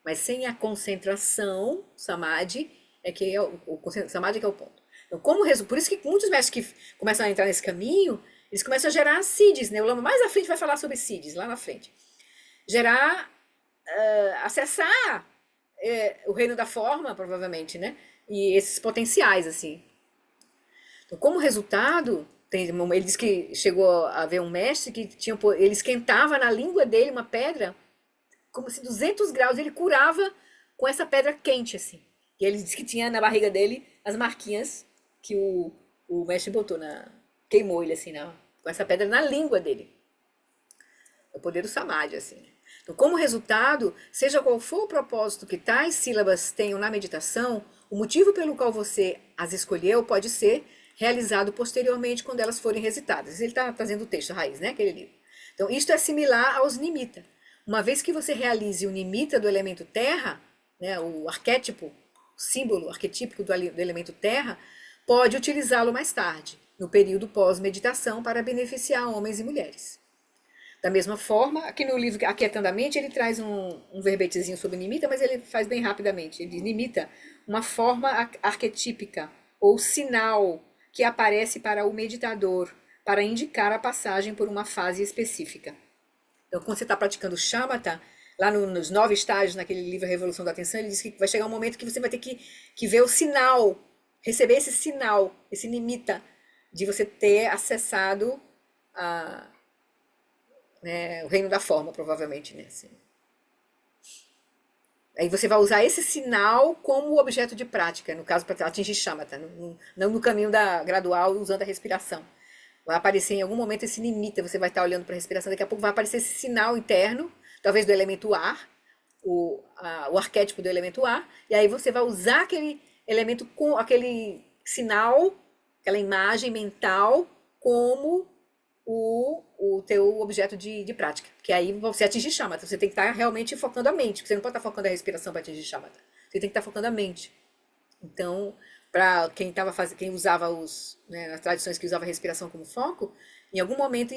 Mas sem a concentração, samadhi, É que é o conceito de samadhi é que é o ponto. Então, por isso que muitos mestres que começam a entrar nesse caminho, eles começam a gerar siddhis, né? O Lama mais à frente vai falar sobre siddhis, lá na frente. Gerar, acessar o reino da forma, provavelmente, né? E esses potenciais, assim. Então, como resultado, ele diz que chegou a ver um mestre que ele esquentava na língua dele uma pedra, como se 200 graus, ele curava com essa pedra quente, assim. E ele disse que tinha na barriga dele as marquinhas que o mestre botou queimou ele, assim, com essa pedra na língua dele. É o poder do samadhi, assim. Então, como resultado, seja qual for o propósito que tais sílabas tenham na meditação, o motivo pelo qual você as escolheu pode ser realizado posteriormente quando elas forem recitadas. Ele está trazendo o texto, a raiz, né? Aquele livro. Então, isto é similar aos nimitta. Uma vez que você realize o nimitta do elemento terra, né, o arquétipo, o símbolo arquetípico do elemento terra, pode utilizá-lo mais tarde, no período pós-meditação, para beneficiar homens e mulheres. Da mesma forma, aqui no livro Aquietando a Mente, ele traz um verbetezinho sobre nimitta, mas ele faz bem rapidamente. Ele diz nimitta, uma forma arquetípica ou sinal que aparece para o meditador, para indicar a passagem por uma fase específica. Então, quando você está praticando shamatha, lá nos 9 estágios, naquele livro A Revolução da Atenção, ele diz que vai chegar um momento que você vai ter que ver o sinal, receber esse sinal, esse nimitta, de você ter acessado o reino da forma, provavelmente, né? Assim. Aí você vai usar esse sinal como objeto de prática, no caso, para atingir shamatha, não no caminho gradual, usando a respiração. Vai aparecer em algum momento esse nimitta, você vai estar olhando para a respiração, daqui a pouco vai aparecer esse sinal interno, talvez do elemento ar, o arquétipo do elemento ar, e aí você vai usar aquele elemento, aquele sinal, aquela imagem mental, como o teu objeto de prática. Que aí você atingir shamatha, você tem que estar realmente focando a mente, você não pode estar focando a respiração para atingir shamatha, você tem que estar focando a mente. Então, para quem usava nas tradições que usava a respiração como foco, em algum momento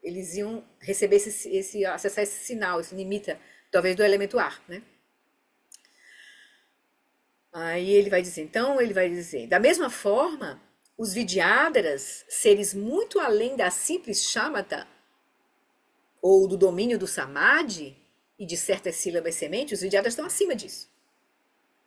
eles iam receber acessar esse sinal, esse nimitta, talvez do elemento ar, né? Aí ele vai dizer, da mesma forma, os vidyadharas, seres muito além da simples shamatha, ou do domínio do samadhi, e de certas sílabas sementes, os vidyadharas estão acima disso.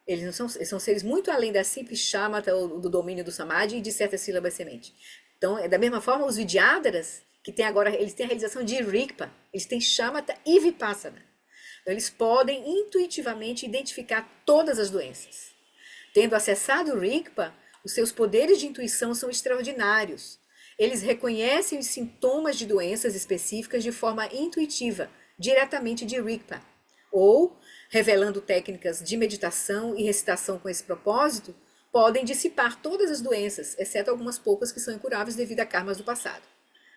Eles são seres muito além da simples shamatha ou do domínio do samadhi e de certas sílabas semente. Então, da mesma forma, os vidyadharas, que tem agora, eles têm a realização de rigpa, eles têm shamatha e vipassana. Então, eles podem intuitivamente identificar todas as doenças. Tendo acessado o rigpa, os seus poderes de intuição são extraordinários. Eles reconhecem os sintomas de doenças específicas de forma intuitiva, diretamente de rigpa, ou revelando técnicas de meditação e recitação com esse propósito, podem dissipar todas as doenças, exceto algumas poucas que são incuráveis devido a karmas do passado.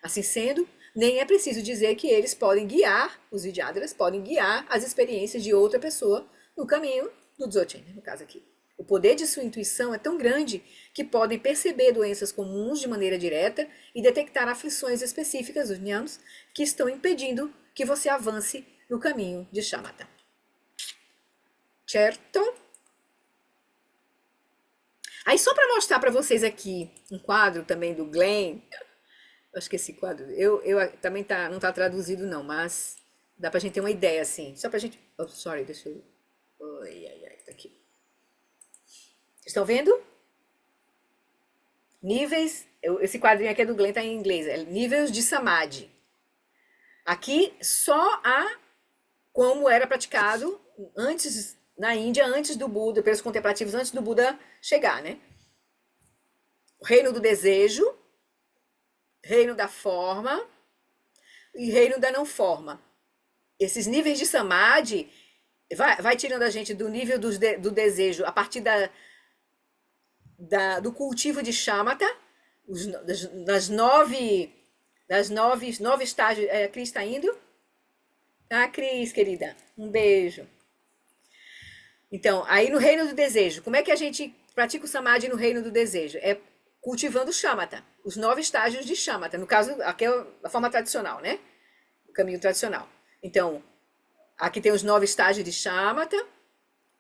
Assim sendo, nem é preciso dizer que eles podem guiar, os vidyadharas podem guiar as experiências de outra pessoa no caminho do Dzogchen, no caso aqui. O poder de sua intuição é tão grande que podem perceber doenças comuns de maneira direta e detectar aflições específicas, os jnans, que estão impedindo que você avance no caminho de shamatha. Certo? Aí só para mostrar para vocês aqui um quadro também do Glenn, acho que esse quadro, também não está traduzido não, mas dá para a gente ter uma ideia assim, só para a gente, deixa eu, tá aqui. Vocês estão vendo? Níveis, esse quadrinho aqui é do Glenn, está em inglês, é níveis de samadhi. Aqui só há como era praticado antes na Índia, antes do Buda, pelos contemplativos, antes do Buda chegar, né? O reino do desejo, reino da forma e reino da não forma. Esses níveis de samadhi vai tirando a gente do nível do desejo a partir do cultivo de shamatha, das nove estágios. A Cris está indo? Tá, Cris, querida? Um beijo. Então, aí no reino do desejo, como é que a gente pratica o samadhi no reino do desejo? É cultivando o shamatha, os 9 estágios de shamatha. No caso, aqui é a forma tradicional, né? O caminho tradicional. Então, aqui tem os 9 estágios de shamatha,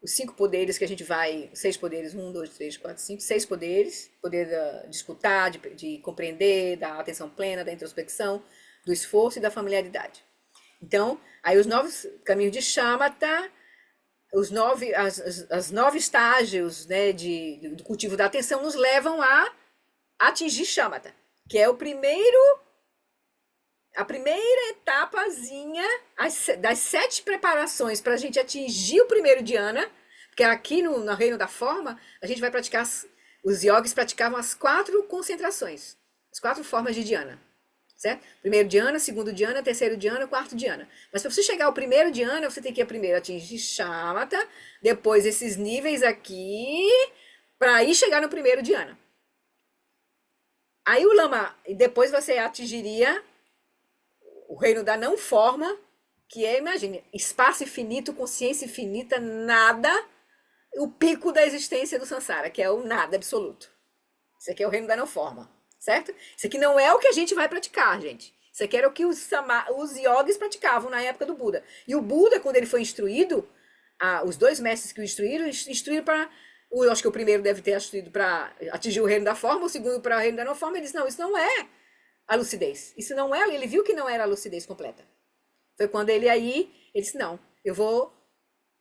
os 5 poderes que a gente vai, 6 poderes, 1, 2, 3, 4, 5, 6 poderes, poder de escutar, de compreender, da atenção plena, da introspecção, do esforço e da familiaridade. Então, aí os 9 caminhos de Shamatha, as 9 estágios, né, do cultivo da atenção nos levam a atingir Shamatha, que é a primeira etapazinha das 7 preparações para a gente atingir o primeiro dhyana, porque aqui no Reino da Forma, a gente vai praticar, os yogis praticavam as 4 concentrações, as 4 formas de dhyana, certo? Primeiro dhyana, segundo dhyana, terceiro dhyana, quarto dhyana. Mas para você chegar ao primeiro dhyana, você tem que primeiro atingir Shamatha, depois esses níveis aqui, para aí chegar no primeiro dhyana. Aí o Lama, depois você atingiria o reino da não forma, que é, imagine, espaço infinito, consciência infinita, nada, o pico da existência do Sansara, que é o nada absoluto. Isso aqui é o reino da não forma, certo? Isso aqui não é o que a gente vai praticar, gente. Isso aqui era o que os yogis praticavam na época do Buda. E o Buda, quando ele foi instruído, os 2 mestres que o instruíram para... Eu acho que o primeiro deve ter instruído para atingir o reino da forma, o segundo para o reino da não forma. Ele disse, não, isso não é a lucidez. Isso não é, ele viu que não era a lucidez completa. Foi quando ele disse, não, eu vou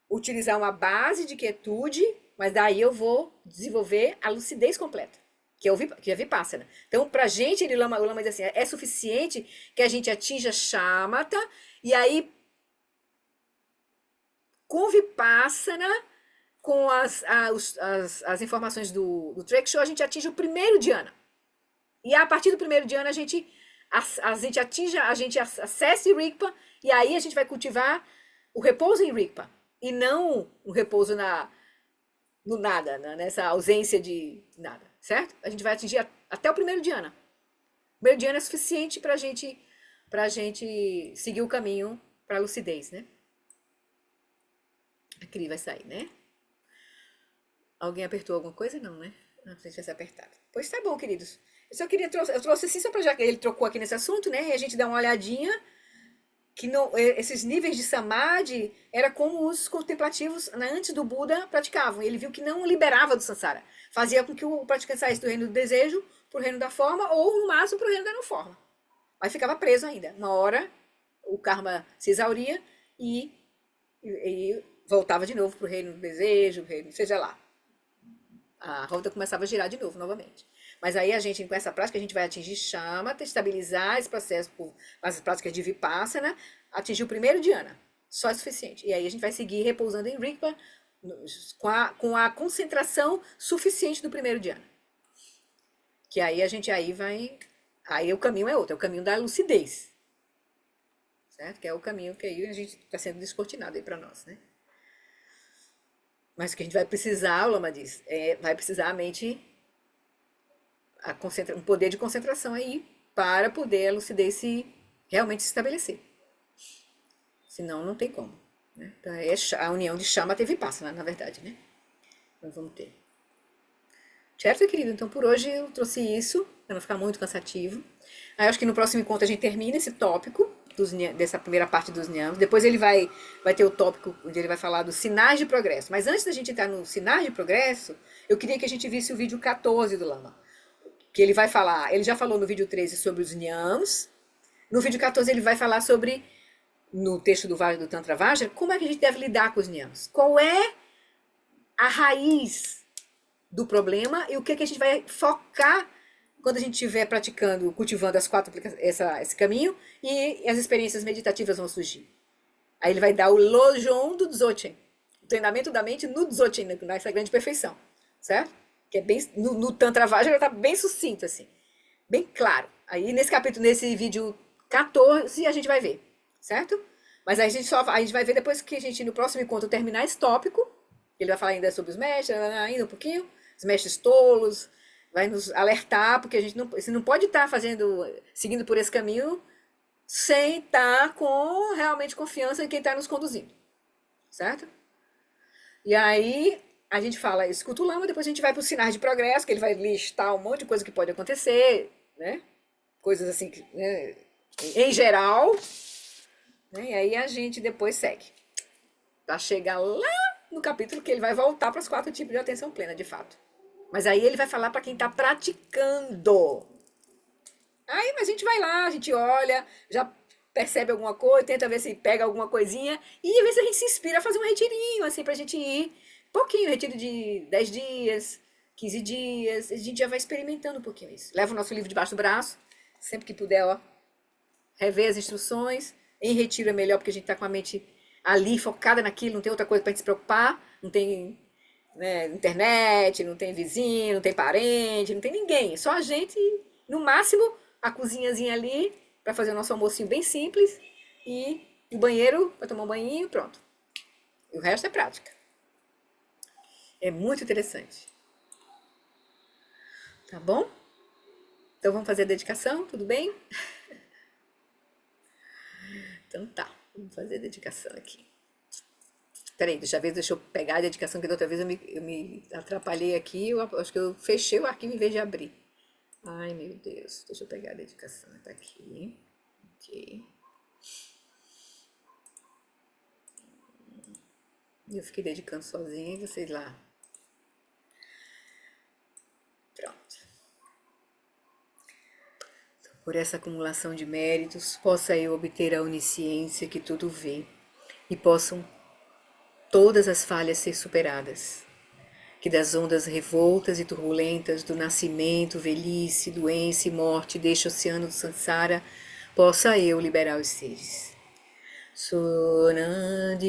utilizar uma base de quietude, mas daí eu vou desenvolver a lucidez completa, que é a Vipassana. Então, pra gente, o Lama diz assim, é suficiente que a gente atinja Shamatha, e aí, com Vipassana, com as informações do Trek Show, a gente atinge o primeiro dhyana. E a partir do primeiro dhyana, a gente acessa Rigpa, e aí a gente vai cultivar o repouso em Rigpa, e não o repouso no nada, nessa ausência de nada, certo? A gente vai atingir até o primeiro dhyana. O primeiro dhyana é suficiente pra gente seguir o caminho para a lucidez, né? A Cri vai sair, né? Alguém apertou alguma coisa? Não, né? Não, se tivesse apertado. Pois tá bom, queridos. Eu trouxe assim só para já que ele trocou aqui nesse assunto, né? E a gente dá uma olhadinha que esses níveis de samadhi era como os contemplativos, né, antes do Buda praticavam. Ele viu que não liberava do sansara. Fazia com que o praticante saísse do reino do desejo para o reino da forma ou, no máximo, para o reino da não forma. Mas ficava preso ainda. Uma hora o karma se exauria e voltava de novo para o reino do desejo, seja lá. A roda começava a girar de novo, novamente. Mas aí a gente, com essa prática, a gente vai atingir Shamatha, estabilizar esse processo com as práticas de Vipassana, atingir o primeiro dhyana. Só é suficiente. E aí a gente vai seguir repousando em Rigpa com a concentração suficiente do primeiro dhyana. Que aí a gente vai... Aí o caminho é outro, é o caminho da lucidez. Certo? Que é o caminho que aí a gente está sendo descortinado aí para nós, né? Mas o que a gente vai precisar, o Lama diz, vai precisar a mente... um poder de concentração aí para poder a lucidez realmente se estabelecer. Senão não tem como. Né? Então é a união de Shamatha e Vipassana, na verdade, né? Nós vamos ter. Certo, querido? Então por hoje eu trouxe isso, para não ficar muito cansativo. Aí acho que no próximo encontro a gente termina esse tópico dessa primeira parte dos Nyamas. Depois ele vai ter o tópico onde ele vai falar dos sinais de progresso. Mas antes da gente entrar nos sinais de progresso, eu queria que a gente visse o vídeo 14 do Lama. Que ele vai falar, ele já falou no vídeo 13 sobre os Nyams, no vídeo 14 ele vai falar sobre, no texto do Tantra Vajra, como é que a gente deve lidar com os Nyams. Qual é a raiz do problema e o que a gente vai focar quando a gente estiver praticando, cultivando esse caminho e as experiências meditativas vão surgir. Aí ele vai dar o Lojon do Dzogchen, o treinamento da mente no Dzogchen, nessa grande perfeição, certo? Que é bem, no Tantra Vajra está bem sucinto, assim, bem claro. Aí nesse vídeo 14 a gente vai ver, certo? Mas aí a gente vai ver depois que a gente, no próximo encontro, terminar esse tópico, ele vai falar ainda sobre os mestres, ainda um pouquinho, os mestres tolos, vai nos alertar, porque você não pode estar seguindo por esse caminho sem estar com realmente confiança em quem está nos conduzindo, certo? E aí a gente fala, escuta o Lama, depois a gente vai para os sinais de progresso, que ele vai listar um monte de coisa que pode acontecer, né? Coisas assim, né? Em geral, né? E aí a gente depois segue, para chegar lá no capítulo que ele vai voltar para os 4 tipos de atenção plena, de fato. Mas aí ele vai falar para quem está praticando. Aí a gente vai lá, a gente olha, já percebe alguma coisa, tenta ver se pega alguma coisinha e às vezes a gente se inspira a fazer um retirinho, assim, pra gente ir. Pouquinho, retiro de 10 dias, 15 dias, a gente já vai experimentando um pouquinho isso. Leva o nosso livro debaixo do braço, sempre que puder, ó, rever as instruções. Em retiro é melhor porque a gente tá com a mente ali focada naquilo, não tem outra coisa pra gente se preocupar, não tem, né, internet, não tem vizinho, não tem parente, não tem ninguém, só a gente, no máximo, a cozinhazinha ali para fazer o nosso almocinho bem simples e o banheiro para tomar um banhinho, pronto. E o resto é prática. É muito interessante. Tá bom? Então vamos fazer a dedicação, tudo bem? Então tá, vamos fazer a dedicação aqui. Peraí, deixa eu pegar a dedicação, que da outra vez eu me atrapalhei aqui, eu acho que eu fechei o arquivo em vez de abrir. Ai, meu Deus, deixa eu pegar a dedicação, tá aqui. Ok. Eu fiquei dedicando sozinha e vocês lá. Pronto. Então, por essa acumulação de méritos, possa eu obter a onisciência que tudo vê e possam todas as falhas ser superadas. Que das ondas revoltas e turbulentas do nascimento, velhice, doença e morte deste oceano do Sansara, possa eu liberar os seres. Sunandi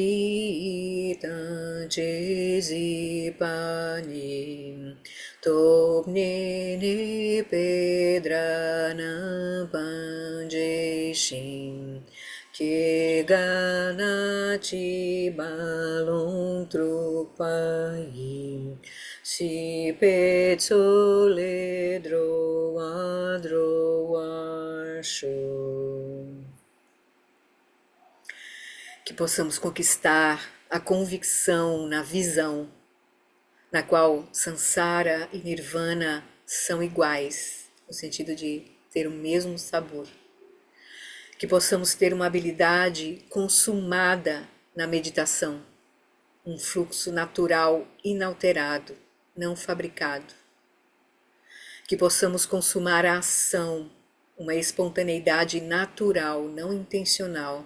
tanchezi pani topne ne pedrana panjeshin que gana chi balon trupai si pezzo le droa show. Que possamos conquistar a convicção na visão, na qual Sansara e Nirvana são iguais, no sentido de ter o mesmo sabor. Que possamos ter uma habilidade consumada na meditação, um fluxo natural inalterado, não fabricado. Que possamos consumar a ação, uma espontaneidade natural, não intencional.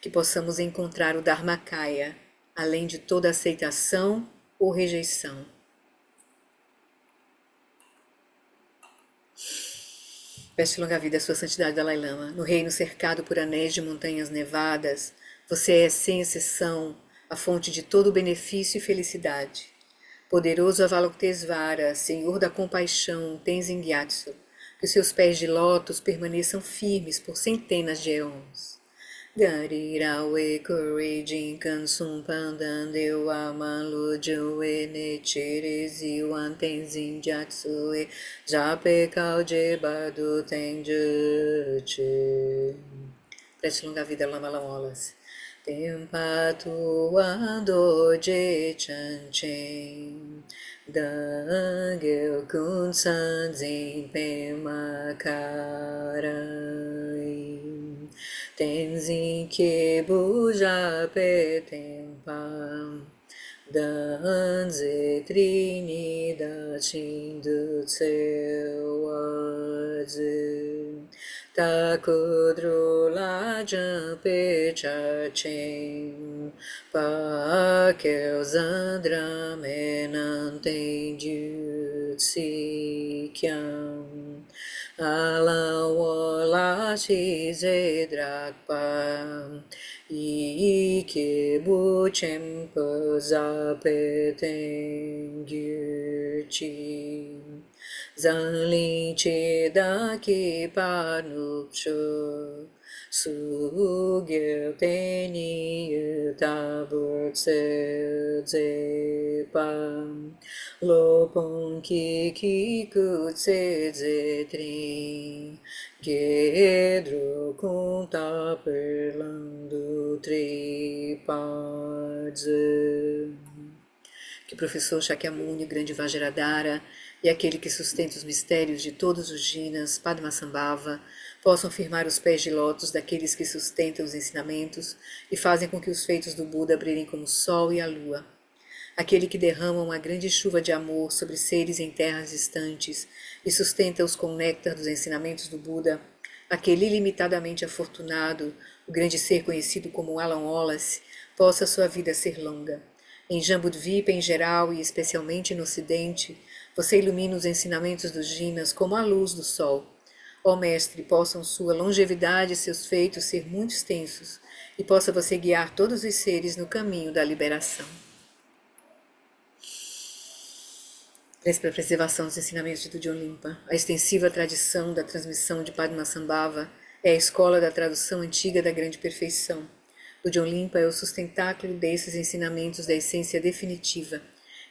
Que possamos encontrar o Dharmakaya, além de toda aceitação ou rejeição. Peço longa vida à sua santidade Dalai Lama. No reino cercado por anéis de montanhas nevadas, você é, sem exceção, a fonte de todo benefício e felicidade. Poderoso Avalokitesvara, Senhor da compaixão, Tenzin Gyatso, que os seus pés de lótus permaneçam firmes por centenas de eons. Garirawe Korejin Kansum Pandan Dewa Manlujue Nechirezi Wantenzin Jatsue Jape Kauje Badu Tenjuche. Preste longa vida, Lama Lamolas. Tempatu Ando Je Chanchen Dangel Kun Sanzin Pema Karai Tenzin Kebu Jape Tempam Danze Trinidad Shindu Tsewazi Takudru La Jampe Chachim Pakel Zandra Menanten Jutsi Kyam Alawala Shizedrakpa Ike Buchempa Zapeten Gyuchi Zanlin Chedaki Panupcho Sugel Teni Tabur Tsepam Lopon Kiki Kutsetzetrin Gedro Kunta Perlando Tripadze. Que o professor Shakyamuni, o grande Vajradhara, e aquele que sustenta os mistérios de todos os jinas, Padmasambhava, possam firmar os pés de lótus daqueles que sustentam os ensinamentos e fazem com que os feitos do Buda brilhem como o sol e a lua. Aquele que derrama uma grande chuva de amor sobre seres em terras distantes e sustenta-os com o néctar dos ensinamentos do Buda, aquele ilimitadamente afortunado, o grande ser conhecido como Alan Wallace, possa sua vida ser longa. Em Jambudvipa em geral e especialmente no Ocidente, você ilumina os ensinamentos dos jinas como a luz do sol. Ó Mestre, possam sua longevidade e seus feitos ser muito extensos, e possa você guiar todos os seres no caminho da liberação. Prece para a preservação dos ensinamentos de Tujon Limpa. A extensiva tradição da transmissão de Padmasambhava é a escola da tradução antiga da grande perfeição. Tujon Limpa é o sustentáculo desses ensinamentos da essência definitiva,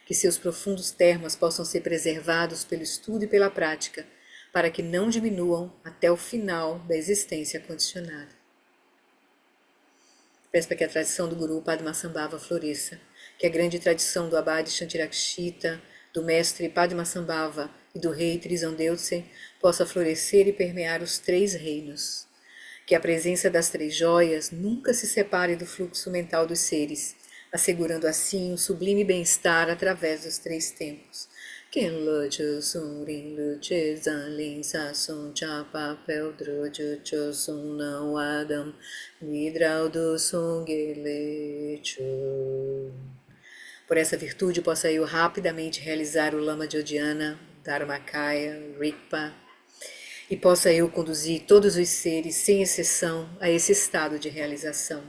que seus profundos termos possam ser preservados pelo estudo e pela prática, para que não diminuam até o final da existência condicionada. Peço para que a tradição do Guru Padmasambhava floresça, que a grande tradição do Abade Shantirakshita, do mestre Padmasambhava e do rei Trisandeusen possa florescer e permear os 3 reinos. Que a presença das 3 joias nunca se separe do fluxo mental dos seres, assegurando assim um sublime bem-estar através dos 3 tempos. Quem lucha surin luche zanlin sasun chapa peldrojo chosun não adam vidral do sungelecho. Por essa virtude possa eu rapidamente realizar o Lama Jodhyana, Dharmakaya, Rigpa, e possa eu conduzir todos os seres, sem exceção, a esse estado de realização.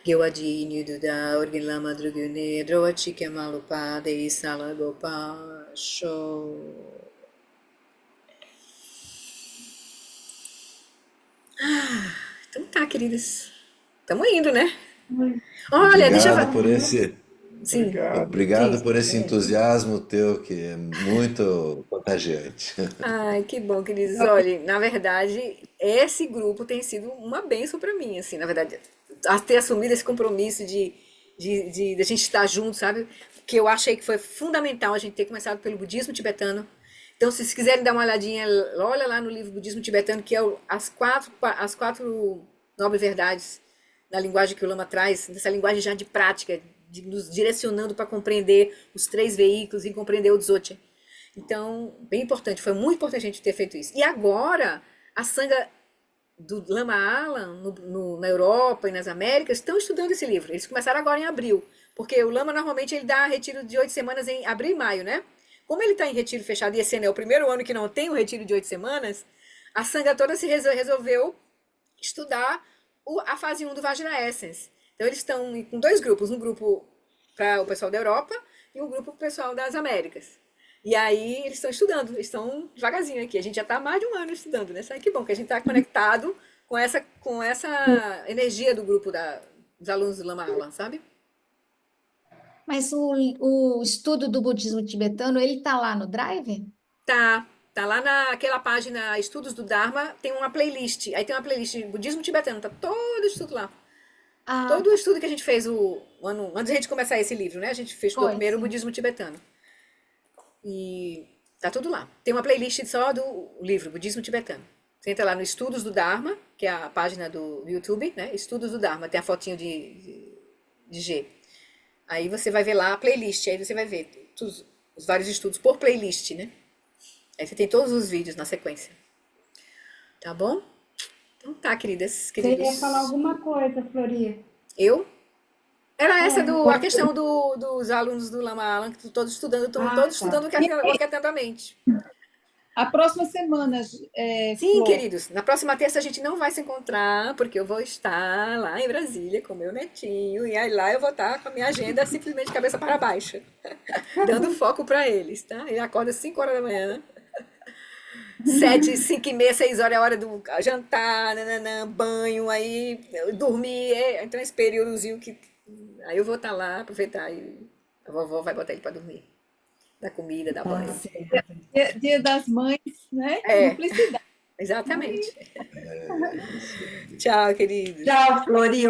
Gyawadi Duda Orgilama Drugune Droachike Malupade Isalagopa Show. Então tá, queridas. Estamos indo, né? Olha, deixa eu Obrigado por esse, Sim, obrigado sim. por esse entusiasmo teu, que é muito contagiante. Ai, que bom, queridos. Olha, na verdade, esse grupo tem sido uma bênção para mim, assim, na verdade, a ter assumido esse compromisso de a gente estar junto, sabe? Que eu achei que foi fundamental a gente ter começado pelo budismo tibetano. Então, se vocês quiserem dar uma olhadinha, olha lá no livro Budismo Tibetano, que é as quatro nobres verdades na linguagem que o Lama traz, nessa linguagem já de prática, nos direcionando para compreender os 3 veículos e compreender o Dzogchen. Então, bem importante, foi muito importante a gente ter feito isso. E agora, a Sangha do Lama Alan, na Europa e nas Américas, estão estudando esse livro. Eles começaram agora em abril, porque o Lama normalmente ele dá retiro de 8 semanas em abril e maio, né? Como ele está em retiro fechado e esse ano é o primeiro ano que não tem um retiro de 8 semanas, a Sangha toda se resolveu estudar a fase 1 do Vajra Essence. Então eles estão com 2 grupos, um grupo para o pessoal da Europa e um grupo para o pessoal das Américas. E aí eles estão estudando, eles estão devagarzinho aqui. A gente já está há mais de um ano estudando, né? Sabe que bom que a gente está conectado com essa energia do grupo dos alunos do Lama Alan, sabe? Mas o estudo do budismo tibetano, ele tá lá no Drive? Tá lá naquela página Estudos do Dharma, tem uma playlist. Aí tem uma playlist de budismo tibetano, tá todo o estudo lá. Ah, Todo o estudo que a gente fez o ano antes de a gente começar esse livro, né? A gente fez o foi, primeiro o sim. budismo tibetano. E tá tudo lá. Tem uma playlist só do livro Budismo Tibetano. Você entra lá no Estudos do Dharma, que é a página do YouTube, né? Estudos do Dharma, tem a fotinho de G. Aí você vai ver lá a playlist, aí você vai ver os vários estudos por playlist, né? Aí você tem todos os vídeos na sequência. Tá bom? Então tá, queridas, Você ia falar queridos. alguma coisa, Floria? Eu? Era essa a Pode questão ser. dos alunos do Lama Alan, que estão todos Ah, tá. estudando atentamente. A próxima semana, Sim, Flor, queridos, na próxima terça a gente não vai se encontrar, porque eu vou estar lá em Brasília com meu netinho, e aí lá eu vou estar com a minha agenda simplesmente cabeça para baixo, dando foco para eles, tá? Ele acorda às 5 horas da manhã, 7, 5 e meia, 6 horas é a hora do jantar, nananã, banho, aí dormir, então esse períodozinho que... Aí eu vou estar lá, aproveitar, e a vovó vai botar ele para dormir, dar comida, dar Tá banho. certo. Dia das Mães, né? É, Cumplicidade. exatamente. Tchau, queridos. Tchau, Flori.